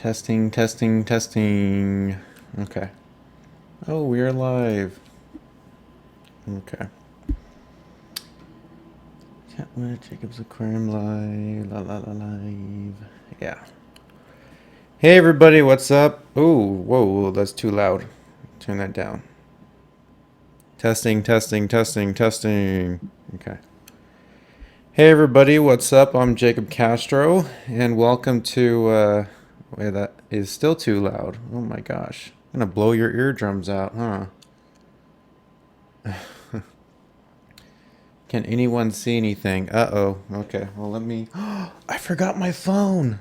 Testing, testing, testing. Okay. Oh, we're live. Okay. Chat with Jacob's Aquarium live. Live. Yeah. Hey, everybody, what's up? Oh, whoa, that's too loud. Turn that down. Testing, testing, testing, testing. Okay. Hey, everybody, what's up? I'm Jacob Castro, and welcome to, wait, that is still too loud. Oh my gosh. I'm gonna blow your eardrums out, huh? Can anyone see anything? Uh-oh. Okay, well, let me... I forgot my phone!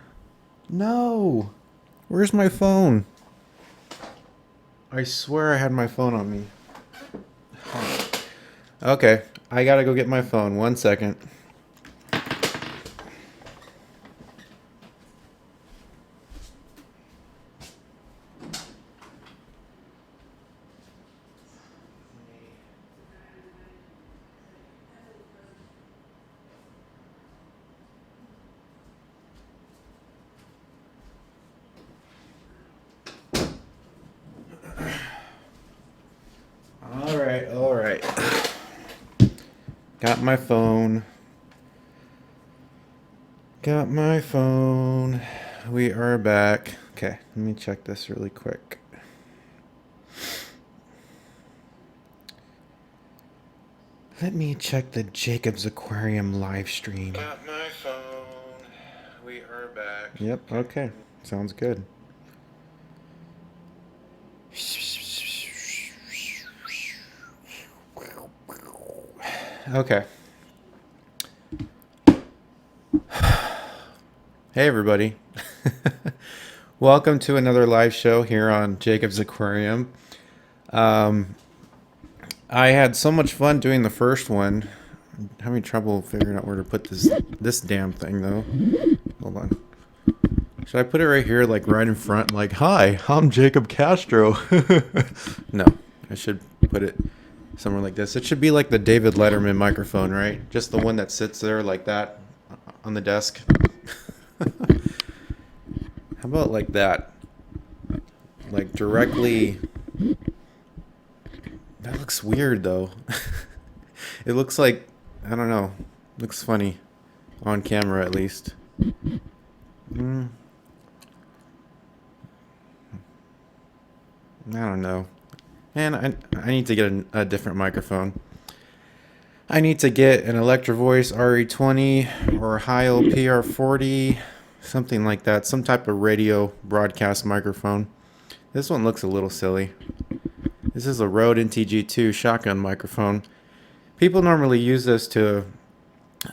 No! Where's my phone? I swear I had my phone on me. Okay, I gotta go get my phone. 1 second. All right. Got my phone. Got my phone. We are back. Okay, let me check this really quick. Let me check the Jacob's Aquarium live stream. Got my phone. We are back. Yep, okay. Sounds good. Okay. Hey, everybody. Welcome to another live show here on Jacob's Aquarium. I had so much fun doing the first one. I'm having trouble figuring out where to put this damn thing, though. Hold on. Should I put it right here, like right in front? Like, hi, I'm Jacob Castro. No, I should put it somewhere like this. It should be like the David Letterman microphone, right? Just the one that sits there like that on the desk. How about like that? Like directly... That looks weird, though. It looks like... I don't know. Looks funny. On camera, at least. I don't know. Man, I need to get a different microphone. I need to get an Electro Voice RE20 or a Heil PR40, something like that. Some type of radio broadcast microphone. This one looks a little silly. This is a Rode NTG2 shotgun microphone. People normally use this to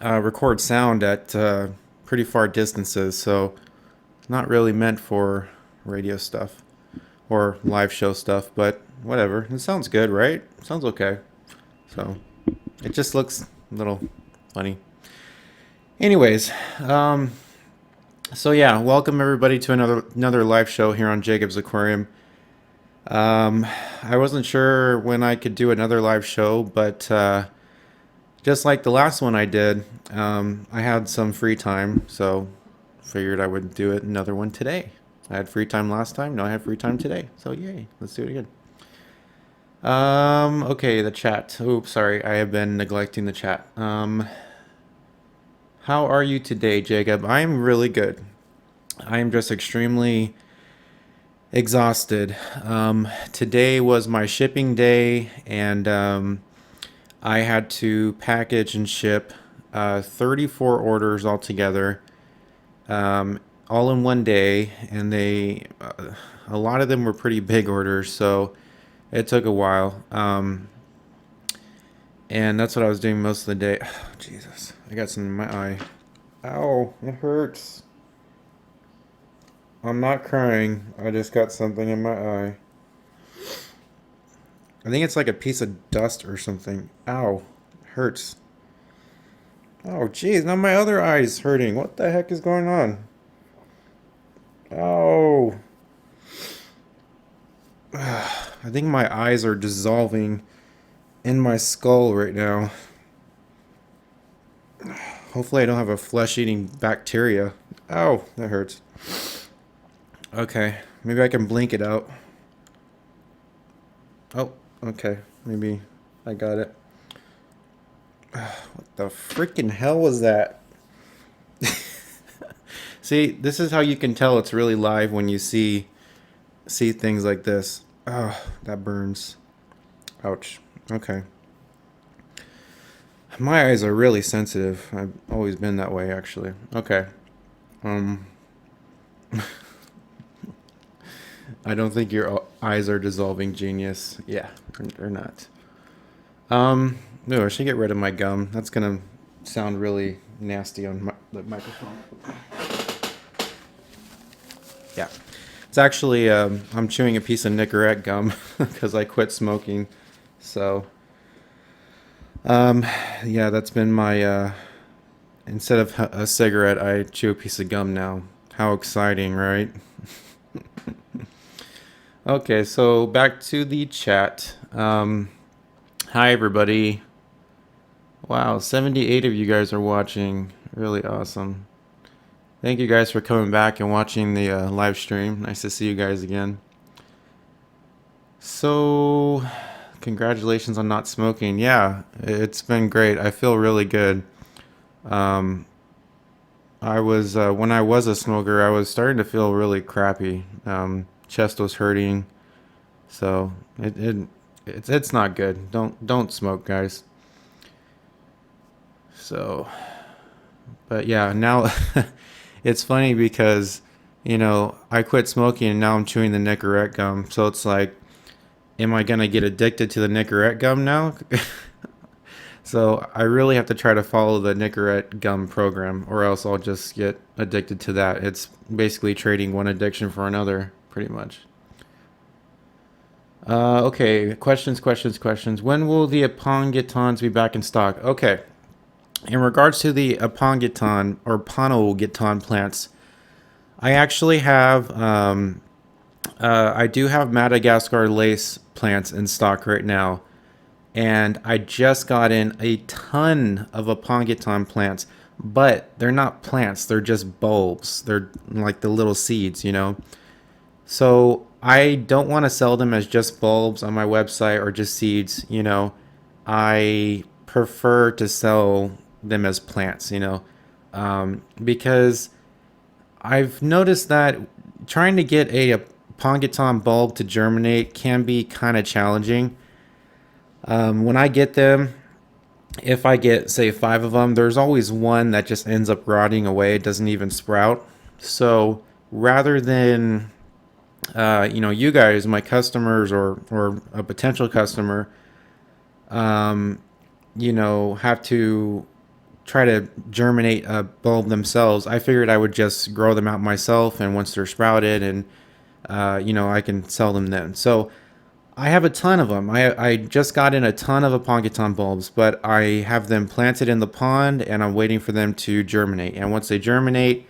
record sound at pretty far distances, so not really meant for radio stuff or live show stuff, but whatever. It sounds good, right? Sounds okay. So it just looks a little funny. Anyways, so yeah, welcome everybody to another live show here on Jacob's Aquarium. I wasn't sure when I could do another live show, but just like the last one I did, I had some free time, so figured I would do another one today. I had free time last time. Now I have free time today. So yay, let's do it again. Okay, the chat. Oops, sorry, I have been neglecting the chat. How are you today, Jacob? I'm really good. I am just extremely exhausted. Today was my shipping day, and I had to package and ship 34 orders altogether. All in one day, and a lot of them were pretty big orders, so it took a while. And that's what I was doing most of the day. Oh, Jesus, I got something in my eye. Ow, it hurts. I'm not crying. I just got something in my eye. I think it's like a piece of dust or something. Ow, it hurts. Oh, jeez, now my other eye is hurting. What the heck is going on? Oh. I think my eyes are dissolving in my skull right now. Hopefully I don't have a flesh-eating bacteria. Ow, that hurts. Okay, maybe I can blink it out. Oh, okay. Maybe I got it. What the freaking hell was that? See, this is how you can tell it's really live when you see things like this. Oh, that burns. Ouch. Okay. My eyes are really sensitive. I've always been that way, actually. Okay. Um, I don't think your eyes are dissolving, genius. Yeah, they're not. No, I should get rid of my gum. That's gonna sound really nasty on the microphone. Yeah, it's actually I'm chewing a piece of Nicorette gum because I quit smoking. So, um, yeah, that's been my instead of a cigarette, I chew a piece of gum now. How exciting, right? Okay, so back to the chat. Hi everybody. Wow, 78 of you guys are watching. Really awesome. Thank you guys for coming back and watching the live stream. Nice to see you guys again. So, congratulations on not smoking. Yeah, it's been great. I feel really good. Um, I was when I was a smoker, I was starting to feel really crappy. Chest was hurting, so it's not good. Don't smoke, guys. So, but yeah, now it's funny because I quit smoking and now I'm chewing the Nicorette gum. So it's like, am I gonna get addicted to the Nicorette gum now? So I really have to try to follow the Nicorette gum program, or else I'll just get addicted to that. It's basically trading one addiction for another, pretty much. Okay, questions. When will the Apongitons be back in stock? Okay, in regards to the Apongiton or Panogiton plants, I actually have, I do have Madagascar lace plants in stock right now. And I just got in a ton of Apongiton plants, but they're not plants, they're just bulbs. They're like the little seeds. So I don't want to sell them as just bulbs on my website or just seeds. I prefer to sell them as plants, because I've noticed that trying to get a Apongiton bulb to germinate can be kind of challenging. When I get them, if I get, say, 5 of them, there's always one that just ends up rotting away. It doesn't even sprout. So rather than, you guys, my customers or a potential customer, have to try to germinate a bulb themselves, I figured I would just grow them out myself. And once they're sprouted and, I can sell them then. So I have a ton of them. I just got in a ton of Apongiton bulbs, but I have them planted in the pond and I'm waiting for them to germinate. And once they germinate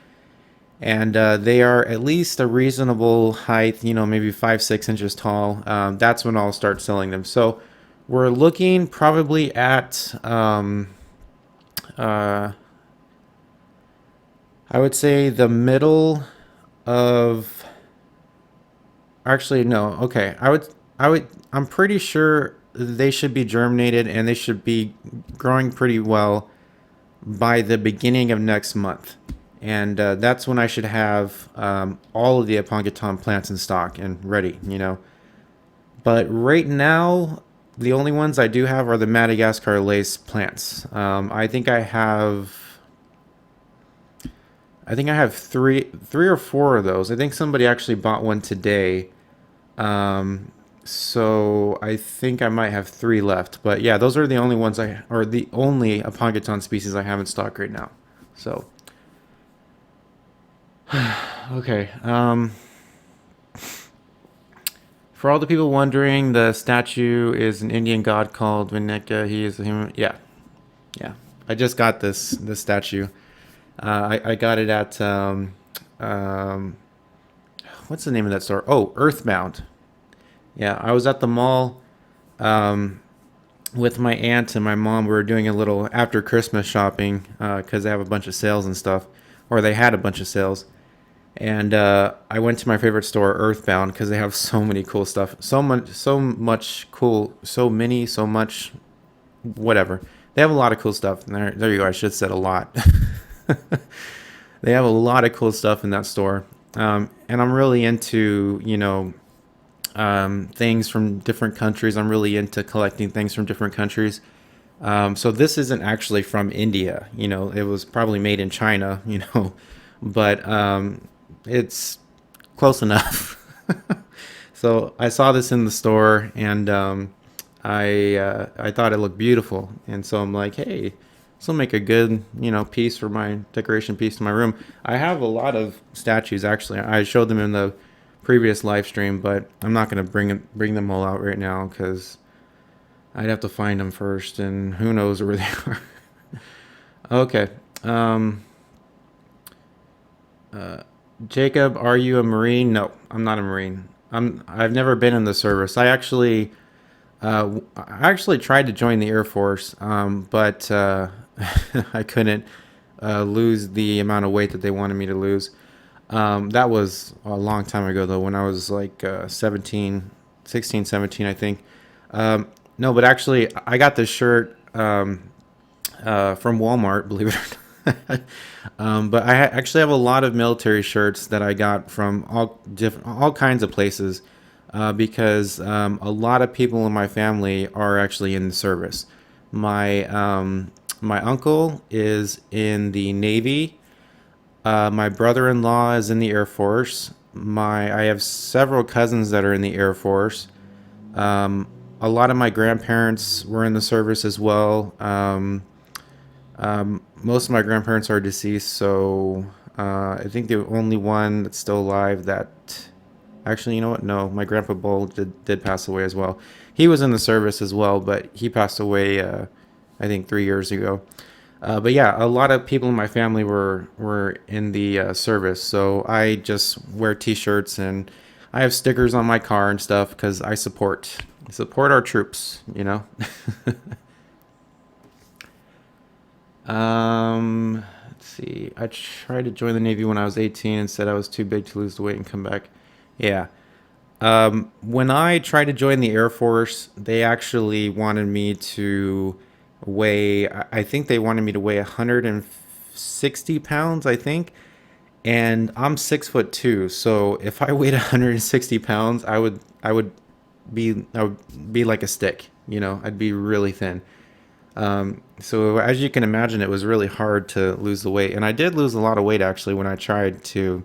and they are at least a reasonable height, maybe 5-6 inches tall, that's when I'll start selling them. So we're looking probably at, uh, I would say the middle of, actually, no, okay. I'm pretty sure they should be germinated and they should be growing pretty well by the beginning of next month. And that's when I should have all of the Apongiton plants in stock and ready. But right now, the only ones I do have are the Madagascar lace plants. I think I have three or four of those. I think somebody actually bought one today. So I think I might have 3 left. But yeah, those are the only ones or the only Apongiton species I have in stock right now. So, okay. For all the people wondering, the statue is an Indian god called Vinika. He is a human. Yeah, yeah. I just got this statue. I got it at what's the name of that store? Oh, Earthbound. Yeah, I was at the mall with my aunt and my mom. We were doing a little after Christmas shopping because they have a bunch of sales and stuff, or they had a bunch of sales. And I went to my favorite store, Earthbound, because they have so many cool stuff, so much cool, so much, whatever. They have a lot of cool stuff. There you go. I should have said a lot. They have a lot of cool stuff in that store, and I'm really into things from different countries. I'm really into collecting things from different countries. So this isn't actually from India. It was probably made in China. But it's close enough. So I saw this in the store, and I thought it looked beautiful, and so I'm like, hey, this will make a good piece for my decoration piece in my room. I have a lot of statues actually. I showed them in the previous live stream, but I'm not gonna bring them all out right now because I'd have to find them first, and who knows where they are. Okay. Um, Jacob, are you a Marine? No, I'm not a Marine. I've never been in the service. I actually tried to join the Air Force, but I couldn't lose the amount of weight that they wanted me to lose. That was a long time ago, though, when I was like 17, 16, 17, I think. No, but actually, I got this shirt from Walmart, believe it or not. But I actually have a lot of military shirts that I got from all kinds of places, because a lot of people in my family are actually in the service. My uncle is in the Navy. My brother-in-law is in the Air Force. I have several cousins that are in the Air Force. Um, a lot of my grandparents were in the service as well. Most of my grandparents are deceased, so I think the only one that's still alive that actually, you know what? No, my grandpa Bull did pass away as well. He was in the service as well, but he passed away, I think, 3 years ago. But yeah, a lot of people in my family were in the service, so I just wear T-shirts and I have stickers on my car and stuff because I support our troops. Let's see. I tried to join the Navy when I was 18 and said I was too big to lose the weight and come back. Yeah. When I tried to join the Air Force, they actually wanted me to weigh, I think they wanted me to weigh 160 pounds, I think. And I'm 6'2", so if I weighed 160 pounds, I would be like a stick, I'd be really thin. So as you can imagine, it was really hard to lose the weight, and I did lose a lot of weight actually when I tried to,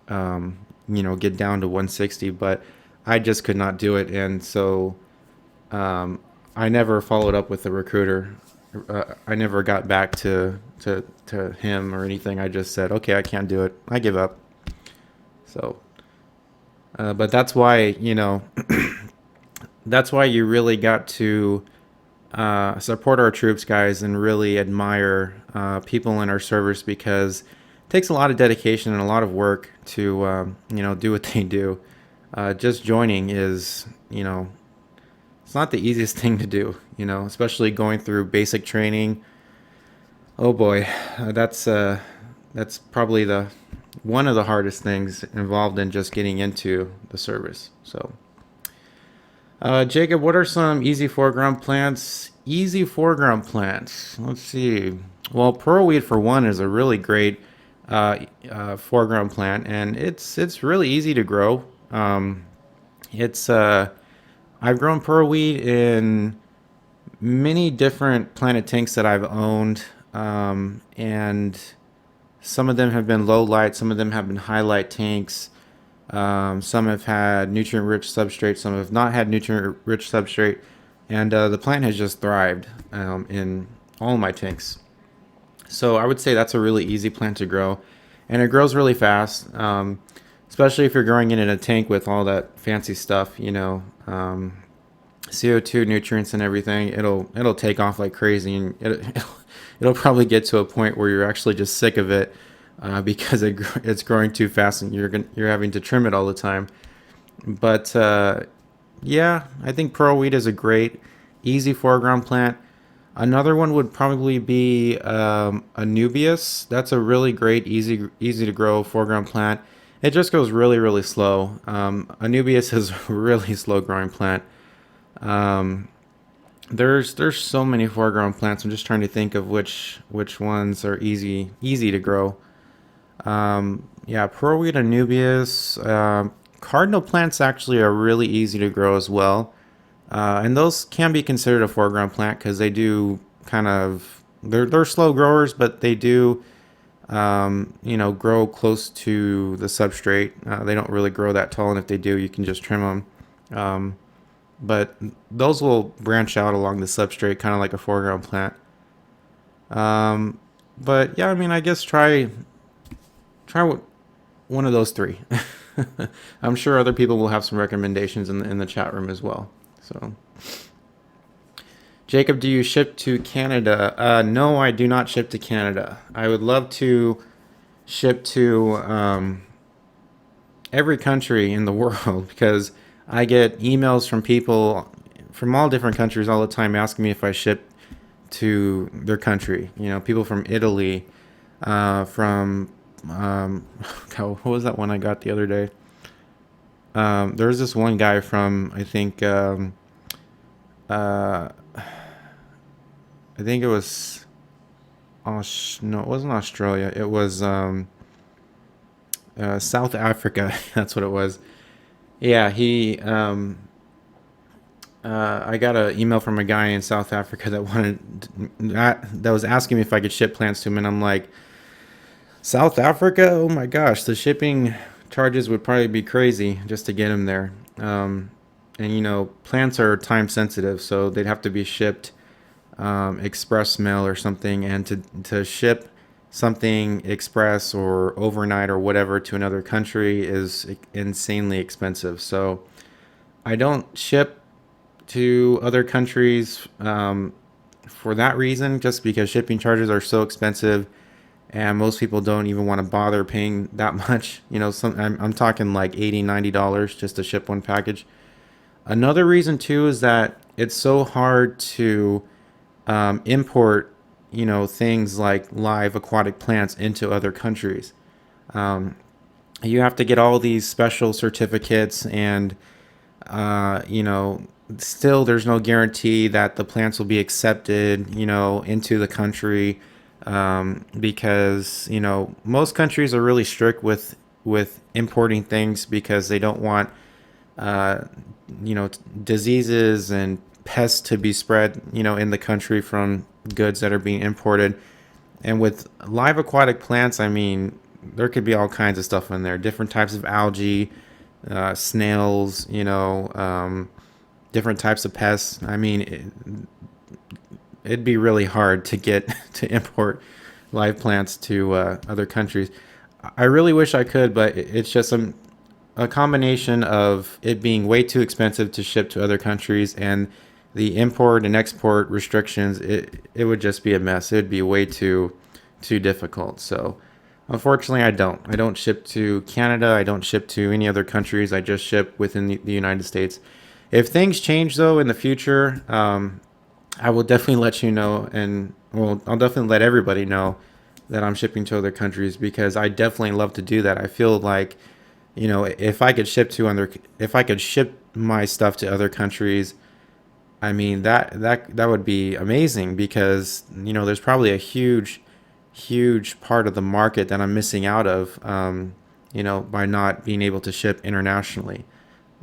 get down to 160, but I just could not do it, and so I never followed up with the recruiter. I never got back to him or anything. I just said, okay, I can't do it. I give up. So, but that's why that's why you really got to support our troops, guys, and really admire people in our service because it takes a lot of dedication and a lot of work to do what they do. Just joining is it's not the easiest thing to do, especially going through basic training. Oh boy, that's probably the one of the hardest things involved in just getting into the service. So. Jacob, what are some easy foreground plants? Easy foreground plants. Let's see. Well, pearlweed for one is a really great foreground plant, and it's really easy to grow. It's I've grown pearlweed in many different planted tanks that I've owned, and some of them have been low light, some of them have been high light tanks. Some have had nutrient-rich substrate, some have not had nutrient-rich substrate, and the plant has just thrived in all my tanks. So I would say that's a really easy plant to grow, and it grows really fast, especially if you're growing it in a tank with all that fancy stuff, CO2, nutrients, and everything. It'll take off like crazy, and it'll probably get to a point where you're actually just sick of it because it's growing too fast and you're having to trim it all the time. But yeah, I think pearlweed is a great, easy foreground plant. Another one would probably be Anubias. That's a really great, easy to grow foreground plant. It just goes really, really slow. Anubias is a really slow growing plant. Um, there's so many foreground plants. I'm just trying to think of which ones are easy to grow. Yeah, Pearlweed, Anubias, cardinal plants actually are really easy to grow as well, and those can be considered a foreground plant because they do kind of they're slow growers, but they do grow close to the substrate. They don't really grow that tall, and if they do, you can just trim them. Um, but those will branch out along the substrate, kind of like a foreground plant. Um, but yeah, I mean, I guess try one of those three. I'm sure other people will have some recommendations in the chat room as well. So, Jacob, do you ship to Canada? No, I do not ship to Canada. I would love to ship to every country in the world because I get emails from people from all different countries all the time asking me if I ship to their country. You know, people from Italy, from what was that one I got the other day? There's this one guy from uh, I think it was no, it wasn't Australia. It was South Africa. That's what it was. Yeah, he I got an email from a guy in South Africa that was asking me if I could ship plants to him, and I'm like, South Africa? Oh my gosh, the shipping charges would probably be crazy just to get him there. And plants are time sensitive, so they'd have to be shipped express mail or something, and to ship something express or overnight or whatever to another country is insanely expensive. So I don't ship to other countries for that reason, just because shipping charges are so expensive, and most people don't even want to bother paying that much. I'm talking like $80-$90 just to ship one package. Another reason too is that it's so hard to import, things like live aquatic plants into other countries. Um, you have to get all these special certificates, and still there's no guarantee that the plants will be accepted, into the country, because most countries are really strict with importing things because they don't want uh, diseases and pests to be spread, in the country from goods that are being imported. And with live aquatic plants, I mean, there could be all kinds of stuff in there, different types of algae, snails, different types of pests. I mean, it'd be really hard to get to import live plants to other countries. I really wish I could, but it's just a combination of it being way too expensive to ship to other countries and the import and export restrictions. It would just be a mess. It would be way too difficult. So unfortunately, I don't ship to Canada. I don't ship to any other countries. I just ship within the United States. If things change though in the future, I will definitely let you know, and well, I'll definitely let everybody know that I'm shipping to other countries, because I definitely love to do that. I feel like, if I could ship my stuff to other countries, I mean that would be amazing, because there's probably a huge part of the market that I'm missing out of, by not being able to ship internationally.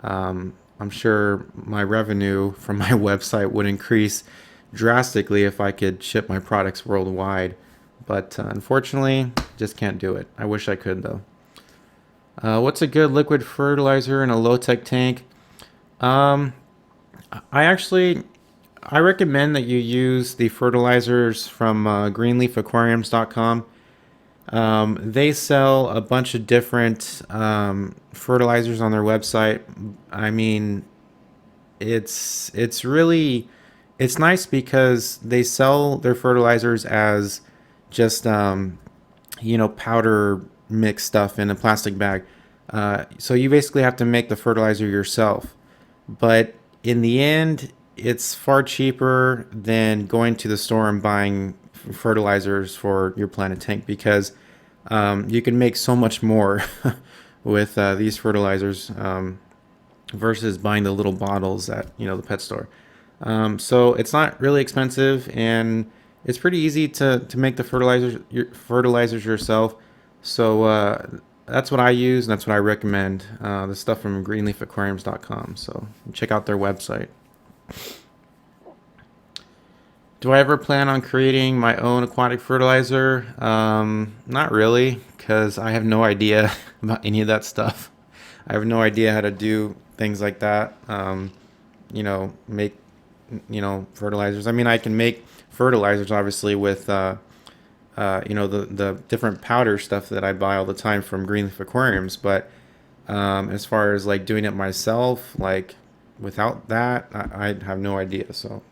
I'm sure my revenue from my website would increase drastically if I could ship my products worldwide, but unfortunately, just can't do it. I wish I could though. What's a good liquid fertilizer in a low-tech tank? Um, I recommend that you use the fertilizers from greenleafaquariums.com. They sell a bunch of different fertilizers on their website. I mean, it's nice because they sell their fertilizers as just powder mix stuff in a plastic bag. So you basically have to make the fertilizer yourself. But in the end, it's far cheaper than going to the store and buying fertilizers for your planted tank, because you can make so much more with these fertilizers versus buying the little bottles at the pet store. So it's not really expensive, and it's pretty easy to make the fertilizers yourself. So that's what I use, and that's what I recommend. The stuff from greenleafaquariums.com. So check out their website. Do I ever plan on creating my own aquatic fertilizer? Not really, because I have no idea about any of that stuff. I have no idea how to do things like that. Make fertilizers. I mean, I can make fertilizers obviously with the different powder stuff that I buy all the time from Greenleaf Aquariums, but as far as like doing it myself, like without that, I have no idea. So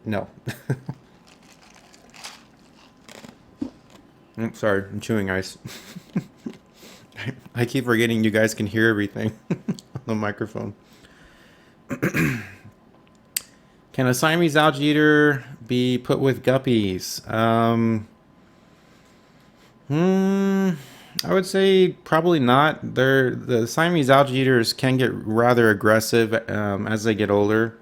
no. I'm sorry, I'm chewing ice. I keep forgetting you guys can hear everything on the microphone. Can a Siamese algae eater be put with guppies? I would say probably not. The Siamese algae eaters can get rather aggressive as they get older.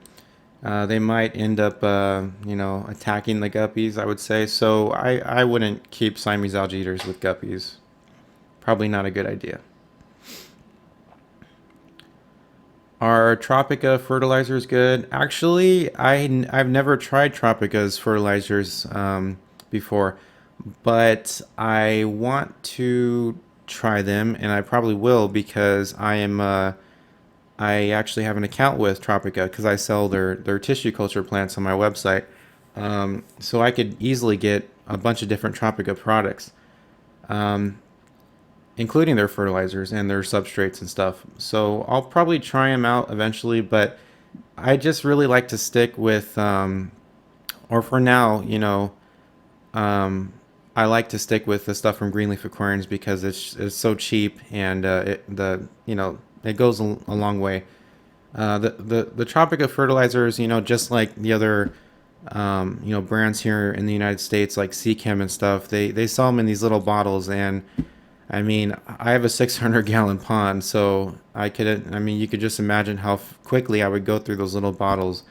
They might end up, attacking the guppies, I would say. So I wouldn't keep Siamese algae eaters with guppies. Probably not a good idea. Are Tropica fertilizers good? Actually, I've never tried Tropica's fertilizers before, but I want to try them, and I probably will because I actually have an account with Tropica because I sell their tissue culture plants on my website. So I could easily get a bunch of different Tropica products, including their fertilizers and their substrates and stuff. So I'll probably try them out eventually, but I just really like to stick with, or for now, I like to stick with the stuff from Greenleaf Aquariums because it's so cheap, and it goes a long way. The Tropica fertilizers, just like the other brands here in the United States, like Seachem and stuff, they sell them in these little bottles, and I mean, I have a 600-gallon pond, so you could just imagine how quickly I would go through those little bottles,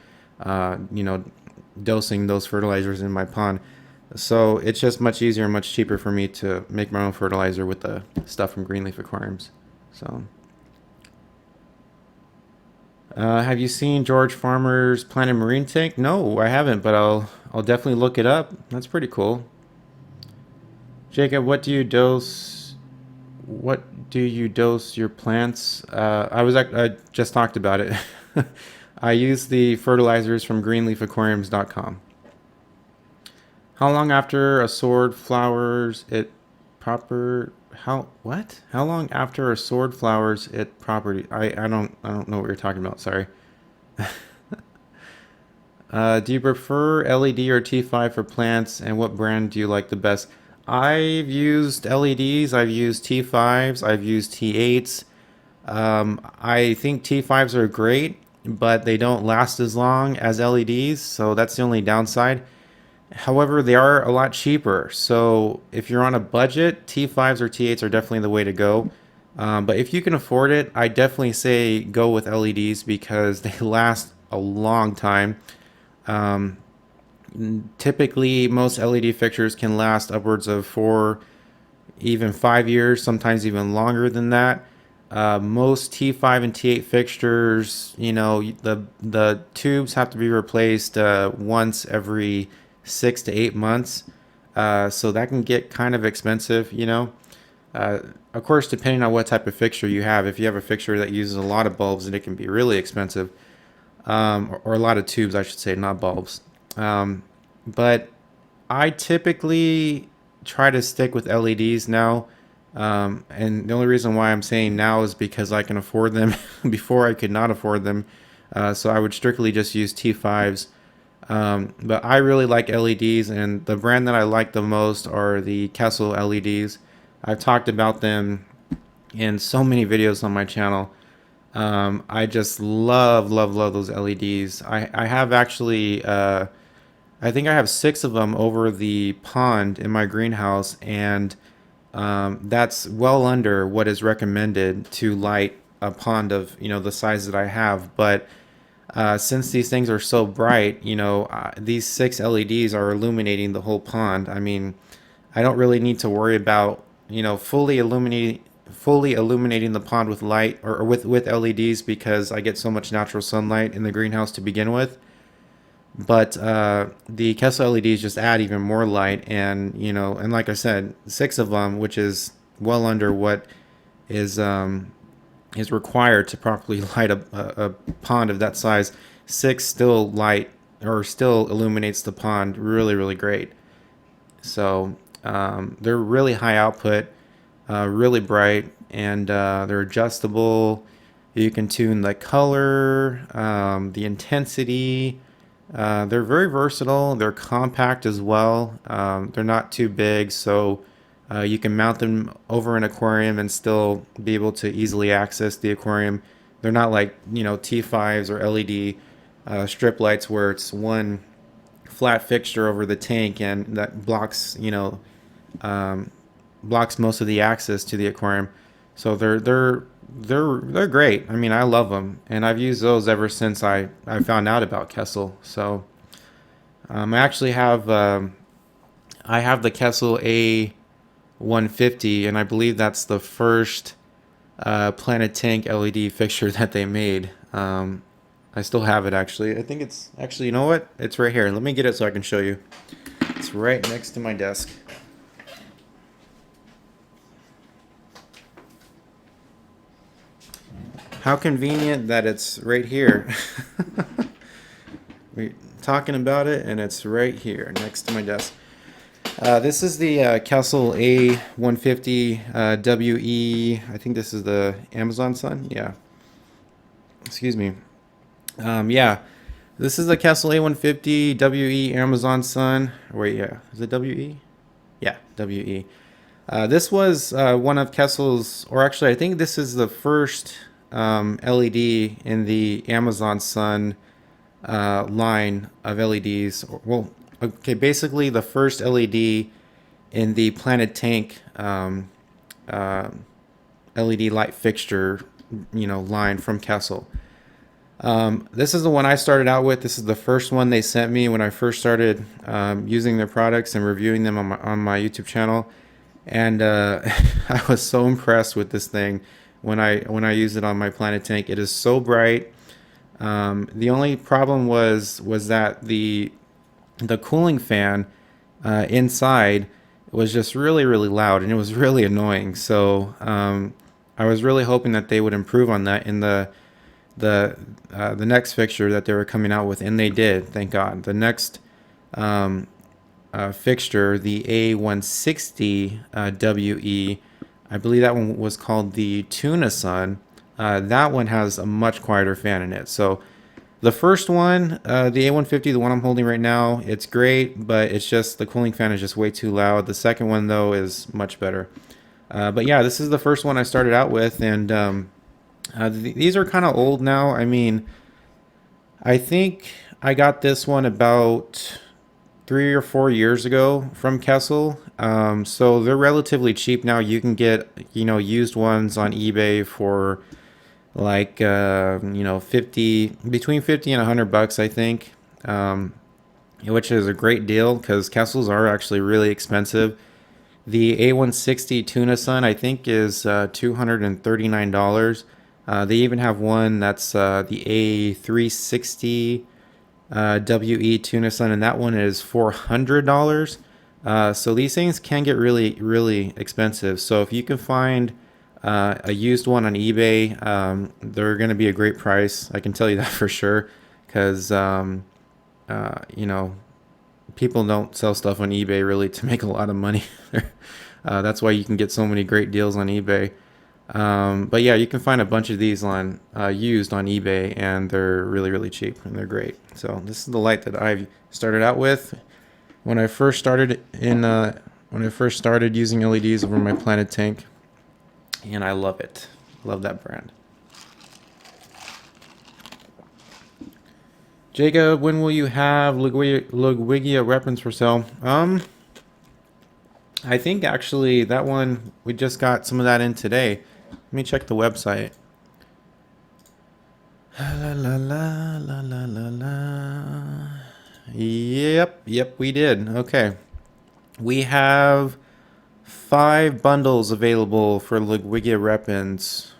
dosing those fertilizers in my pond. So it's just much easier and much cheaper for me to make my own fertilizer with the stuff from Greenleaf Aquariums. So, have you seen George Farmer's Planet Marine tank? No, I haven't, but I'll definitely look it up. That's pretty cool. Jacob, what do you dose your plants? I just talked about it. I use the fertilizers from greenleafaquariums.com. How long after a sword flowers it proper how what? How long after a sword flowers it property? I don't know what you're talking about, sorry. Do you prefer LED or T5 for plants, and what brand do you like the best? I've used LEDs, I've used T5s, I've used T8s. I think T5s are great, but they don't last as long as LEDs, so that's the only downside. However, they are a lot cheaper, so if you're on a budget, T5s or T8s are definitely the way to go. But if you can afford it, I definitely say go with LEDs because they last a long time. Um, Typically, most LED fixtures can last upwards of 4, even 5 years, sometimes even longer than that. Most T5 and T8 fixtures, the tubes have to be replaced once every 6 to 8 months. So that can get kind of expensive. Of course, depending on what type of fixture you have. If you have a fixture that uses a lot of bulbs, then it can be really expensive. Or a lot of tubes, I should say, not bulbs. But I typically try to stick with LEDs now. And the only reason why I'm saying now is because I can afford them. Before I could not afford them. So I would strictly just use T5s. But I really like LEDs, and the brand that I like the most are the Castro LEDs. I've talked about them in so many videos on my channel. I just love those LEDs. I have actually, I think I have 6 of them over the pond in my greenhouse, and that's well under what is recommended to light a pond of, the size that I have. But since these things are so bright, these 6 LEDs are illuminating the whole pond. I mean, I don't really need to worry about, fully illuminating the pond with light, or with LEDs, because I get so much natural sunlight in the greenhouse to begin with. But the Kessil LEDs just add even more light, and and like I said, 6 of them, which is well under what is is required to properly light a pond of that size. 6 still light, or still illuminates the pond really, really great. So they're really high output, really bright, and they're adjustable. You can tune the color, the intensity. They're very versatile. They're compact as well. They're not too big, so you can mount them over an aquarium and still be able to easily access the aquarium. They're not like T5s or LED strip lights where it's one flat fixture over the tank and that blocks blocks most of the access to the aquarium. So they're great. I mean, I love them, and I've used those ever since I found out about Kessel. So I actually have I have the Kessel A150, and I believe that's the first Planet Tank LED fixture that they made. I still have it actually. I think it's actually, you know what? It's right here. Let me get it so I can show you. It's right next to my desk. How convenient that it's right here. We're talking about it, and it's right here next to my desk. This is the Kessel A150 WE. I think this is the Amazon Sun. Yeah. Excuse me. Yeah. This is the Kessel A150 WE Amazon Sun. Wait, yeah. Is it WE? Yeah, WE. This was one of Kessel's, or actually, I think this is the first LED in the Amazon Sun line of LEDs. Well, okay, basically the first LED in the Planet Tank LED light fixture, line from Kessel. This is the one I started out with. This is the first one they sent me when I first started using their products and reviewing them on my YouTube channel. And I was so impressed with this thing when I used it on my Planet Tank. It is so bright. The only problem was that the cooling fan inside was just really, really loud, and it was really annoying. So I was really hoping that they would improve on that in the next fixture that they were coming out with, and they did. Thank God. The next fixture, the A160 WE, I believe that one was called the Tuna Sun. That one has a much quieter fan in it. So the first one, the A150, the one I'm holding right now, it's great, but it's just the cooling fan is just way too loud. The second one, though, is much better. But yeah, this is the first one I started out with, and these are kind of old now. I mean, I think I got this one about 3 or 4 years ago from Kessel. So they're relatively cheap now. You can get, used ones on eBay for like, 50, between 50 and $100, I think. Which is a great deal because Kessels are actually really expensive. The A160 Tuna Sun, I think, is $239. They even have one that's the A360 WE Tuna Sun, and that one is $400. So these things can get really, really expensive. So if you can find a used one on eBay, they're going to be a great price. I can tell you that for sure, because people don't sell stuff on eBay really to make a lot of money. That's why you can get so many great deals on eBay. But yeah, you can find a bunch of these on used on eBay, and they're really, really cheap, and they're great. So this is the light that I started out with when I first started using LEDs over my Planet Tank, and I love it. Love that brand. Jacob, when will you have Ludwigia weapons for sale? I think actually that one, we just got some of that in today. Let me check the website. La la la la la la la. Yep, we did. Okay. We have 5 bundles available for Liguia Repens.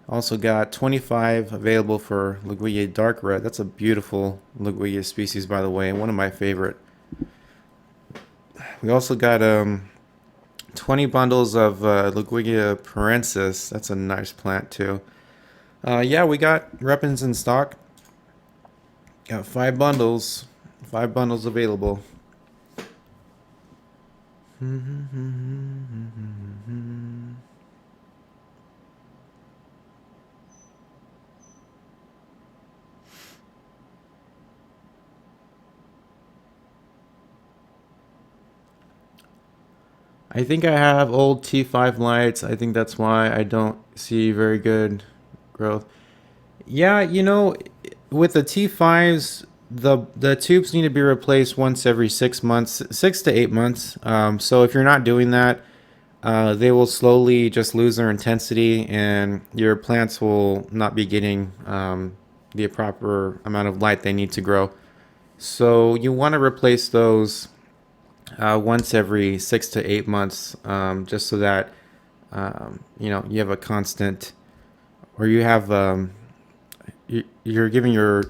Also got 25 available for Liguia Dark Red. That's a beautiful Liguia species, by the way, and one of my favorite. We also got 20 bundles of Liguia Parensis. That's a nice plant too. Yeah, we got Repens in stock. Got 5 bundles. 5 bundles available. I think I have old T5 lights. I think that's why I don't see very good growth. Yeah, with the T5s, the tubes need to be replaced once every 6 months, 6 to 8 months. So if you're not doing that, they will slowly just lose their intensity, and your plants will not be getting the proper amount of light they need to grow. So you want to replace those once every 6 to 8 months, just so that you have a constant, or you have you're giving your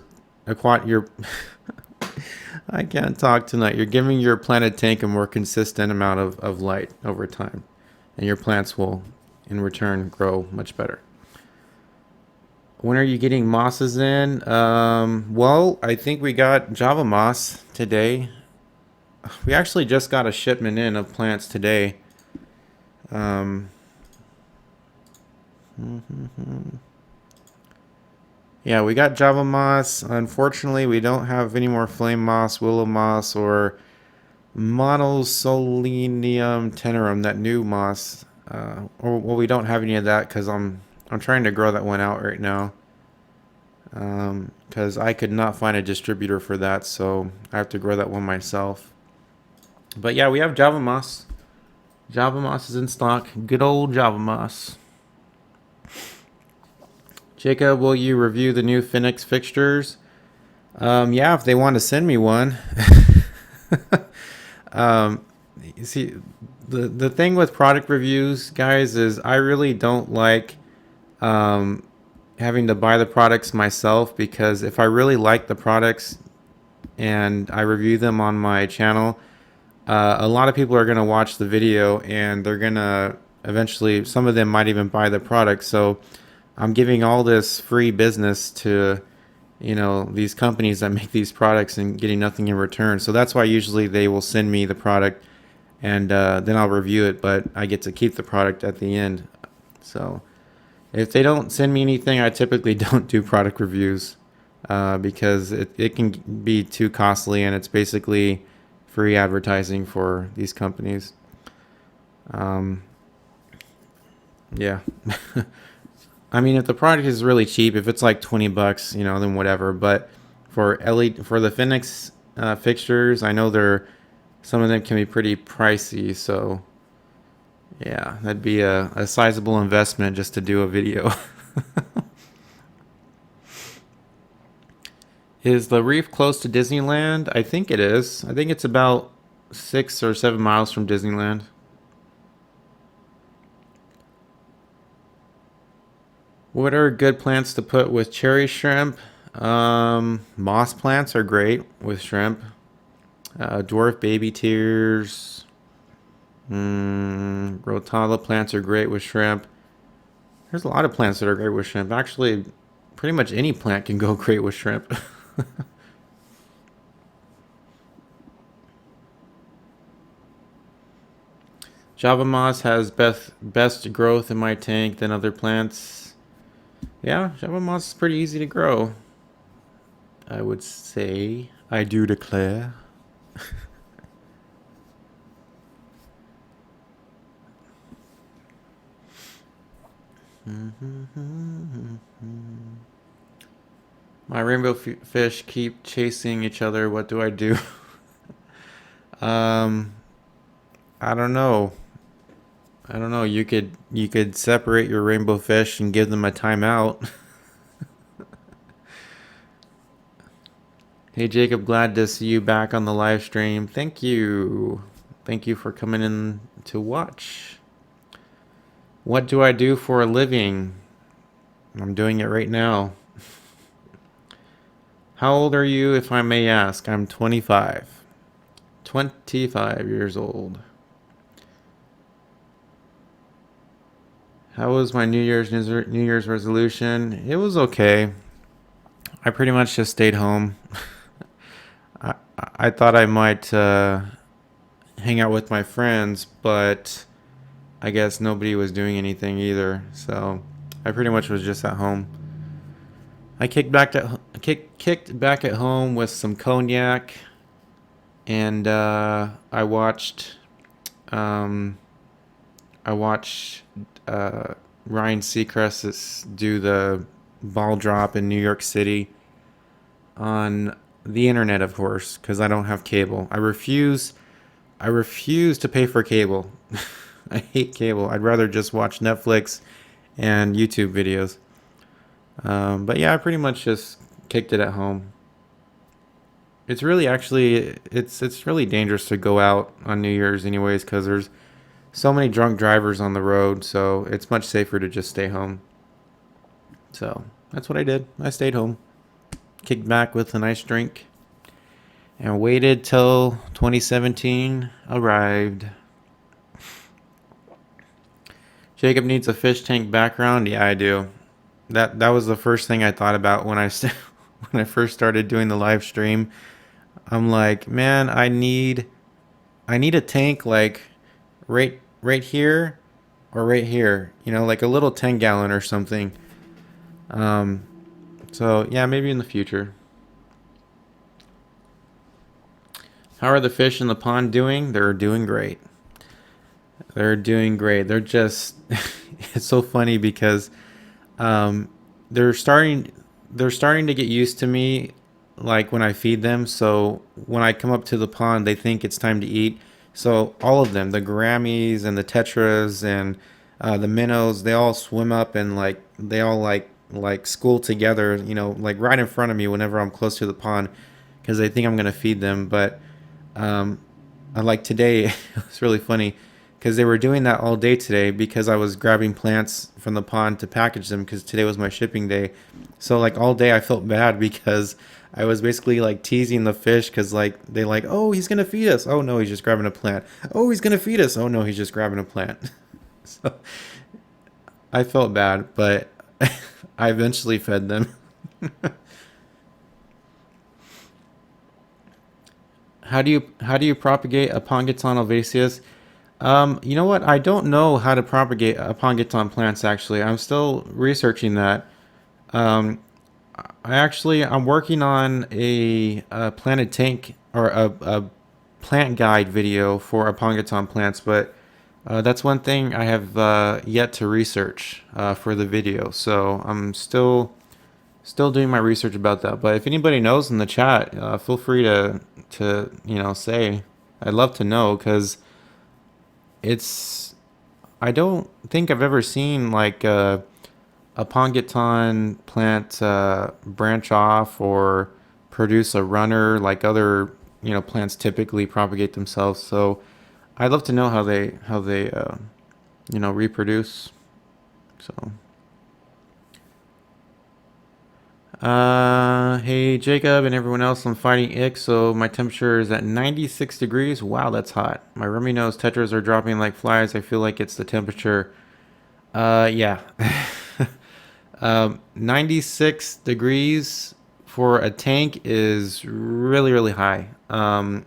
I can't talk tonight. You're giving your planted tank a more consistent amount of light over time, and your plants will, in return, grow much better. When are you getting mosses in? Well, I think we got Java moss today. We actually just got a shipment in of plants today. Um, yeah, we got Java moss. Unfortunately, we don't have any more flame moss, willow moss, or monosolinium tenerum, that new moss. Well, we don't have any of that because I'm trying to grow that one out right now. Because I could not find a distributor for that, so I have to grow that one myself. But yeah, we have Java moss. Java moss is in stock. Good old Java moss. Jacob, will you review the new Phoenix fixtures? Yeah, if they want to send me one. You see, the thing with product reviews, guys, is I really don't like having to buy the products myself, because if I really like the products and I review them on my channel, a lot of people are going to watch the video and they're going to eventually, some of them might even buy the product. So I'm giving all this free business to, these companies that make these products and getting nothing in return. So that's why usually they will send me the product, and then I'll review it, but I get to keep the product at the end. So if they don't send me anything, I typically don't do product reviews, because it can be too costly, and it's basically free advertising for these companies. Yeah. I mean, if the product is really cheap, if it's like $20, then whatever. But for for the Phoenix fixtures, I know some of them can be pretty pricey. So yeah, that'd be a sizable investment just to do a video. Is the reef close to Disneyland? I think it is. I think it's about 6 or 7 miles from Disneyland. What are good plants to put with cherry shrimp? Moss plants are great with shrimp. Dwarf baby tears. Rotala plants are great with shrimp. There's a lot of plants that are great with shrimp. Actually, pretty much any plant can go great with shrimp. Java moss has best growth in my tank than other plants. Yeah, Java moss is pretty easy to grow, I would say. I do declare. My rainbow fish keep chasing each other. What do I do? um, I don't know. I don't know. You could separate your rainbow fish and give them a timeout. Hey Jacob, glad to see you back on the live stream. Thank you. Thank you for coming in to watch. What do I do for a living? I'm doing it right now. How old are you, if I may ask? I'm 25. 25 years old. How was my New Year's resolution? It was okay. I pretty much just stayed home. I I thought I might hang out with my friends, but I guess nobody was doing anything either. So I pretty much was just at home. I kicked back at home with some cognac, and um, I watched Ryan Seacrest do the ball drop in New York City on the internet, of course, because I don't have cable. I refuse to pay for cable. I hate cable. I'd rather just watch Netflix and YouTube videos. But yeah, I pretty much just kicked it at home. It's really actually it's really dangerous to go out on New Year's anyways because there's so many drunk drivers on the road. So it's much safer to just stay home. So that's what I did. I stayed home, kicked back with a nice drink, and waited till 2017 arrived. Jacob needs a fish tank background. Yeah, I do. That was the first thing I thought about when when I first started doing the live stream. I'm like, man, I need a tank like right here or right here. You know, like a little 10-gallon or something. Um, so yeah, maybe in the future. How are the fish in the pond doing? They're doing great. They're doing great. They're just it's so funny because um, they're starting to get used to me like when I feed them. So when I come up to the pond, they think it's time to eat. So all of them, the Grammies and the Tetras and the minnows, they all swim up and like they all like school together, you know, like right in front of me whenever I'm close to the pond because they think I'm gonna feed them. But um, I like today, it was really funny because they were doing that all day today because I was grabbing plants from the pond to package them because today was my shipping day. So like all day I felt bad because I was basically like teasing the fish because like they like, oh, he's gonna feed us. Oh no, he's just grabbing a plant. Oh, he's gonna feed us. Oh no, he's just grabbing a plant. So I felt bad, but I eventually fed them. How do you propagate a Pongeton alvaceus? You know what? I don't know how to propagate a Pongeton plants actually. I'm still researching that. Um, I'm working on a planted tank or a plant guide video for Apongaton plants, but that's one thing I have yet to research for the video. So I'm still doing my research about that. But if anybody knows in the chat, feel free to say. I'd love to know because it's I don't think I've ever seen like a Pongeton plant branch off or produce a runner like other plants typically propagate themselves. So I'd love to know how they reproduce. So hey Jacob and everyone else, I'm fighting ick. So my temperature is at 96 degrees. Wow, that's hot. My rummy nose tetras are dropping like flies. I feel like it's the temperature. Yeah. 96 degrees for a tank is really, really high. And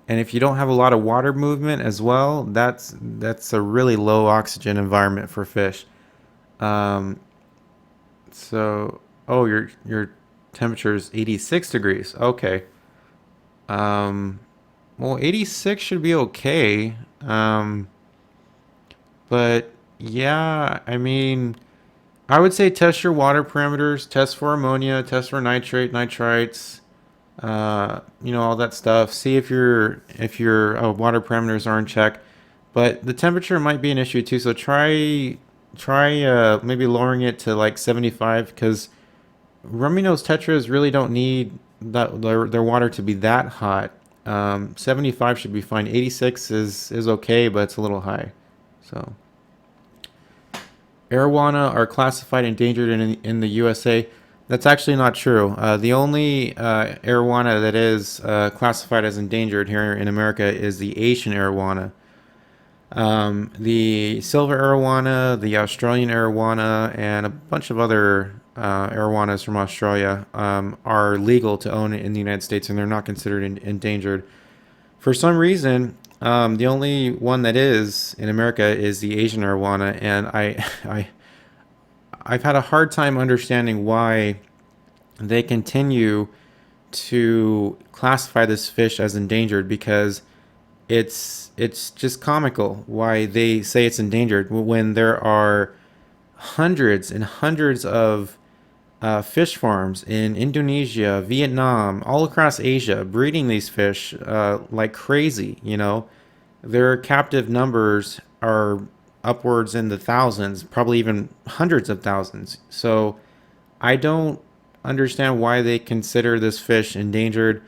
if you don't have a lot of water movement as well, that's a really low oxygen environment for fish. Um, so, oh, your temperature is 86 degrees. Okay. Um, well, 86 should be okay. But yeah, I mean, I would say test your water parameters, test for ammonia, test for nitrate, nitrites. all that stuff. See if your water parameters are in check. But the temperature might be an issue too. So try maybe lowering it to like 75, because rummy nose tetras really don't need their water to be that hot. 75 should be fine. 86 is okay, but it's a little high. So arowana are classified endangered in the USA. That's actually not true. The only arowana that is classified as endangered here in America is the Asian arowana. The silver arowana, the Australian arowana, and a bunch of other arowanas from Australia are legal to own in the United States, and they're not considered endangered. For some reason, the only one that is in America is the Asian arowana, and I've had a hard time understanding why they continue to classify this fish as endangered, because it's just comical why they say it's endangered when there are hundreds and hundreds of fish farms in Indonesia, Vietnam, all across Asia breeding these fish like crazy. Their captive numbers are upwards in the thousands, probably even hundreds of thousands. So I don't understand why they consider this fish endangered.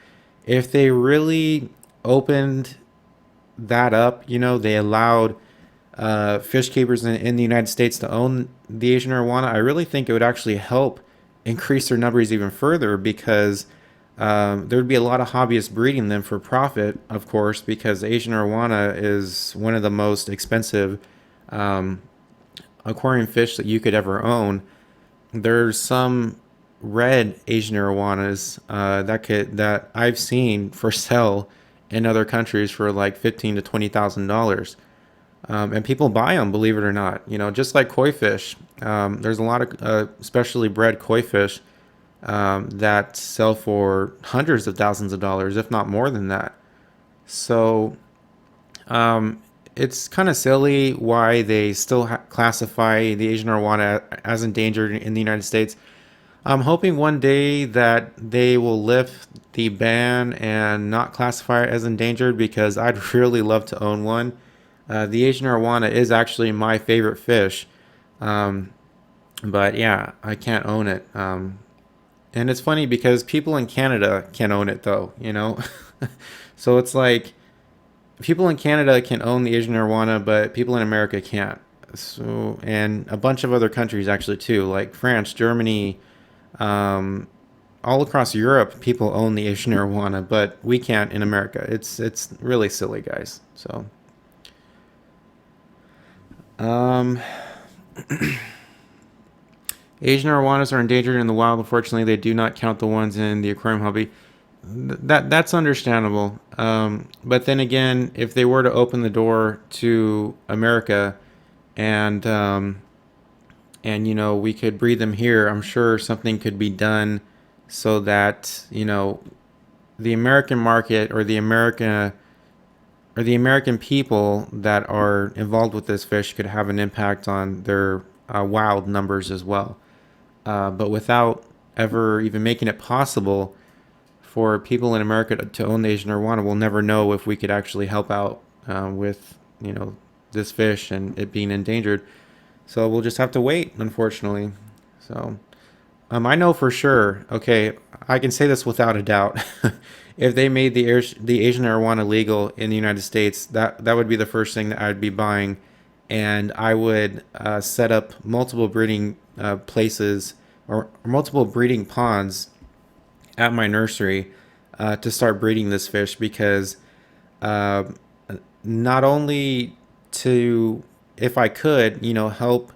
If they really opened that up, they allowed fish keepers in the United States to own the Asian arowana, I really think it would actually help increase their numbers even further, because there would be a lot of hobbyists breeding them for profit, of course, because Asian arowana is one of the most expensive um, aquarium fish that you could ever own. There's some red Asian arowanas that I've seen for sale in other countries for like $15,000 to $20,000, and people buy them, believe it or not. Just like koi fish. There's a lot of specially bred koi fish that sell for hundreds of thousands of dollars, if not more than that. So it's kind of silly why they still classify the Asian arowana as endangered in the United States. I'm hoping one day that they will lift the ban and not classify it as endangered, because I'd really love to own one. The Asian arowana is actually my favorite fish, um, but yeah, I can't own it. And it's funny because people in Canada can own it though. So it's like people in Canada can own the Asian arowana, but people in America can't. So, and a bunch of other countries actually too, like France, Germany, um, all across Europe, people own the Asian arowana, but we can't in America. It's really silly, guys. So, um, Asian arowanas are endangered in the wild. Unfortunately, they do not count the ones in the aquarium hobby. That's understandable. But then again, if they were to open the door to America and we could breed them here, I'm sure something could be done so that the American market, or the American people that are involved with this fish could have an impact on their wild numbers as well. But without ever even making it possible for people in America to own the Asian arowana, we'll never know if we could actually help out with this fish and it being endangered. So we'll just have to wait, unfortunately. So I know for sure. Okay, I can say this without a doubt. If they made the Asian arowana legal in the United States, that would be the first thing that I'd be buying, and I would set up multiple breeding places, or multiple breeding ponds at my nursery to start breeding this fish, because uh, not only to, if I could, help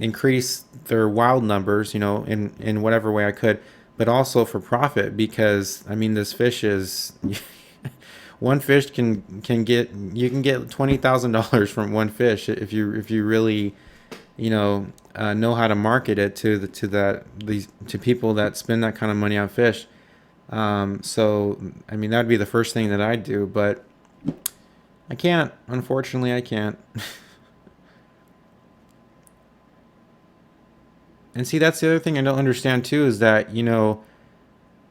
increase their wild numbers, in whatever way I could, but also for profit, because I mean, this fish is one fish can get, you can get $20,000 from one fish if you really know how to market it to people that spend that kind of money on fish. So I mean, that'd be the first thing that I'd do, but I can't. Unfortunately, I can't. And see, that's the other thing I don't understand too, is that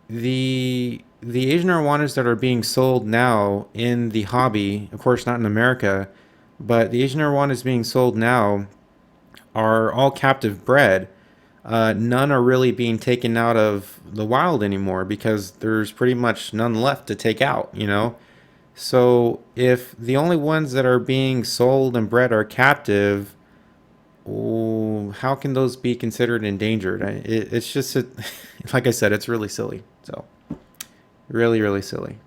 the Asian arowanas that are being sold now in the hobby, of course not in America, but the Asian arowanas being sold now are all captive bred. None are really being taken out of the wild anymore because there's pretty much none left to take out, you know? So if the only ones that are being sold and bred are captive, oh, how can those be considered endangered? It's just, like I said, it's really silly. So, really, really silly.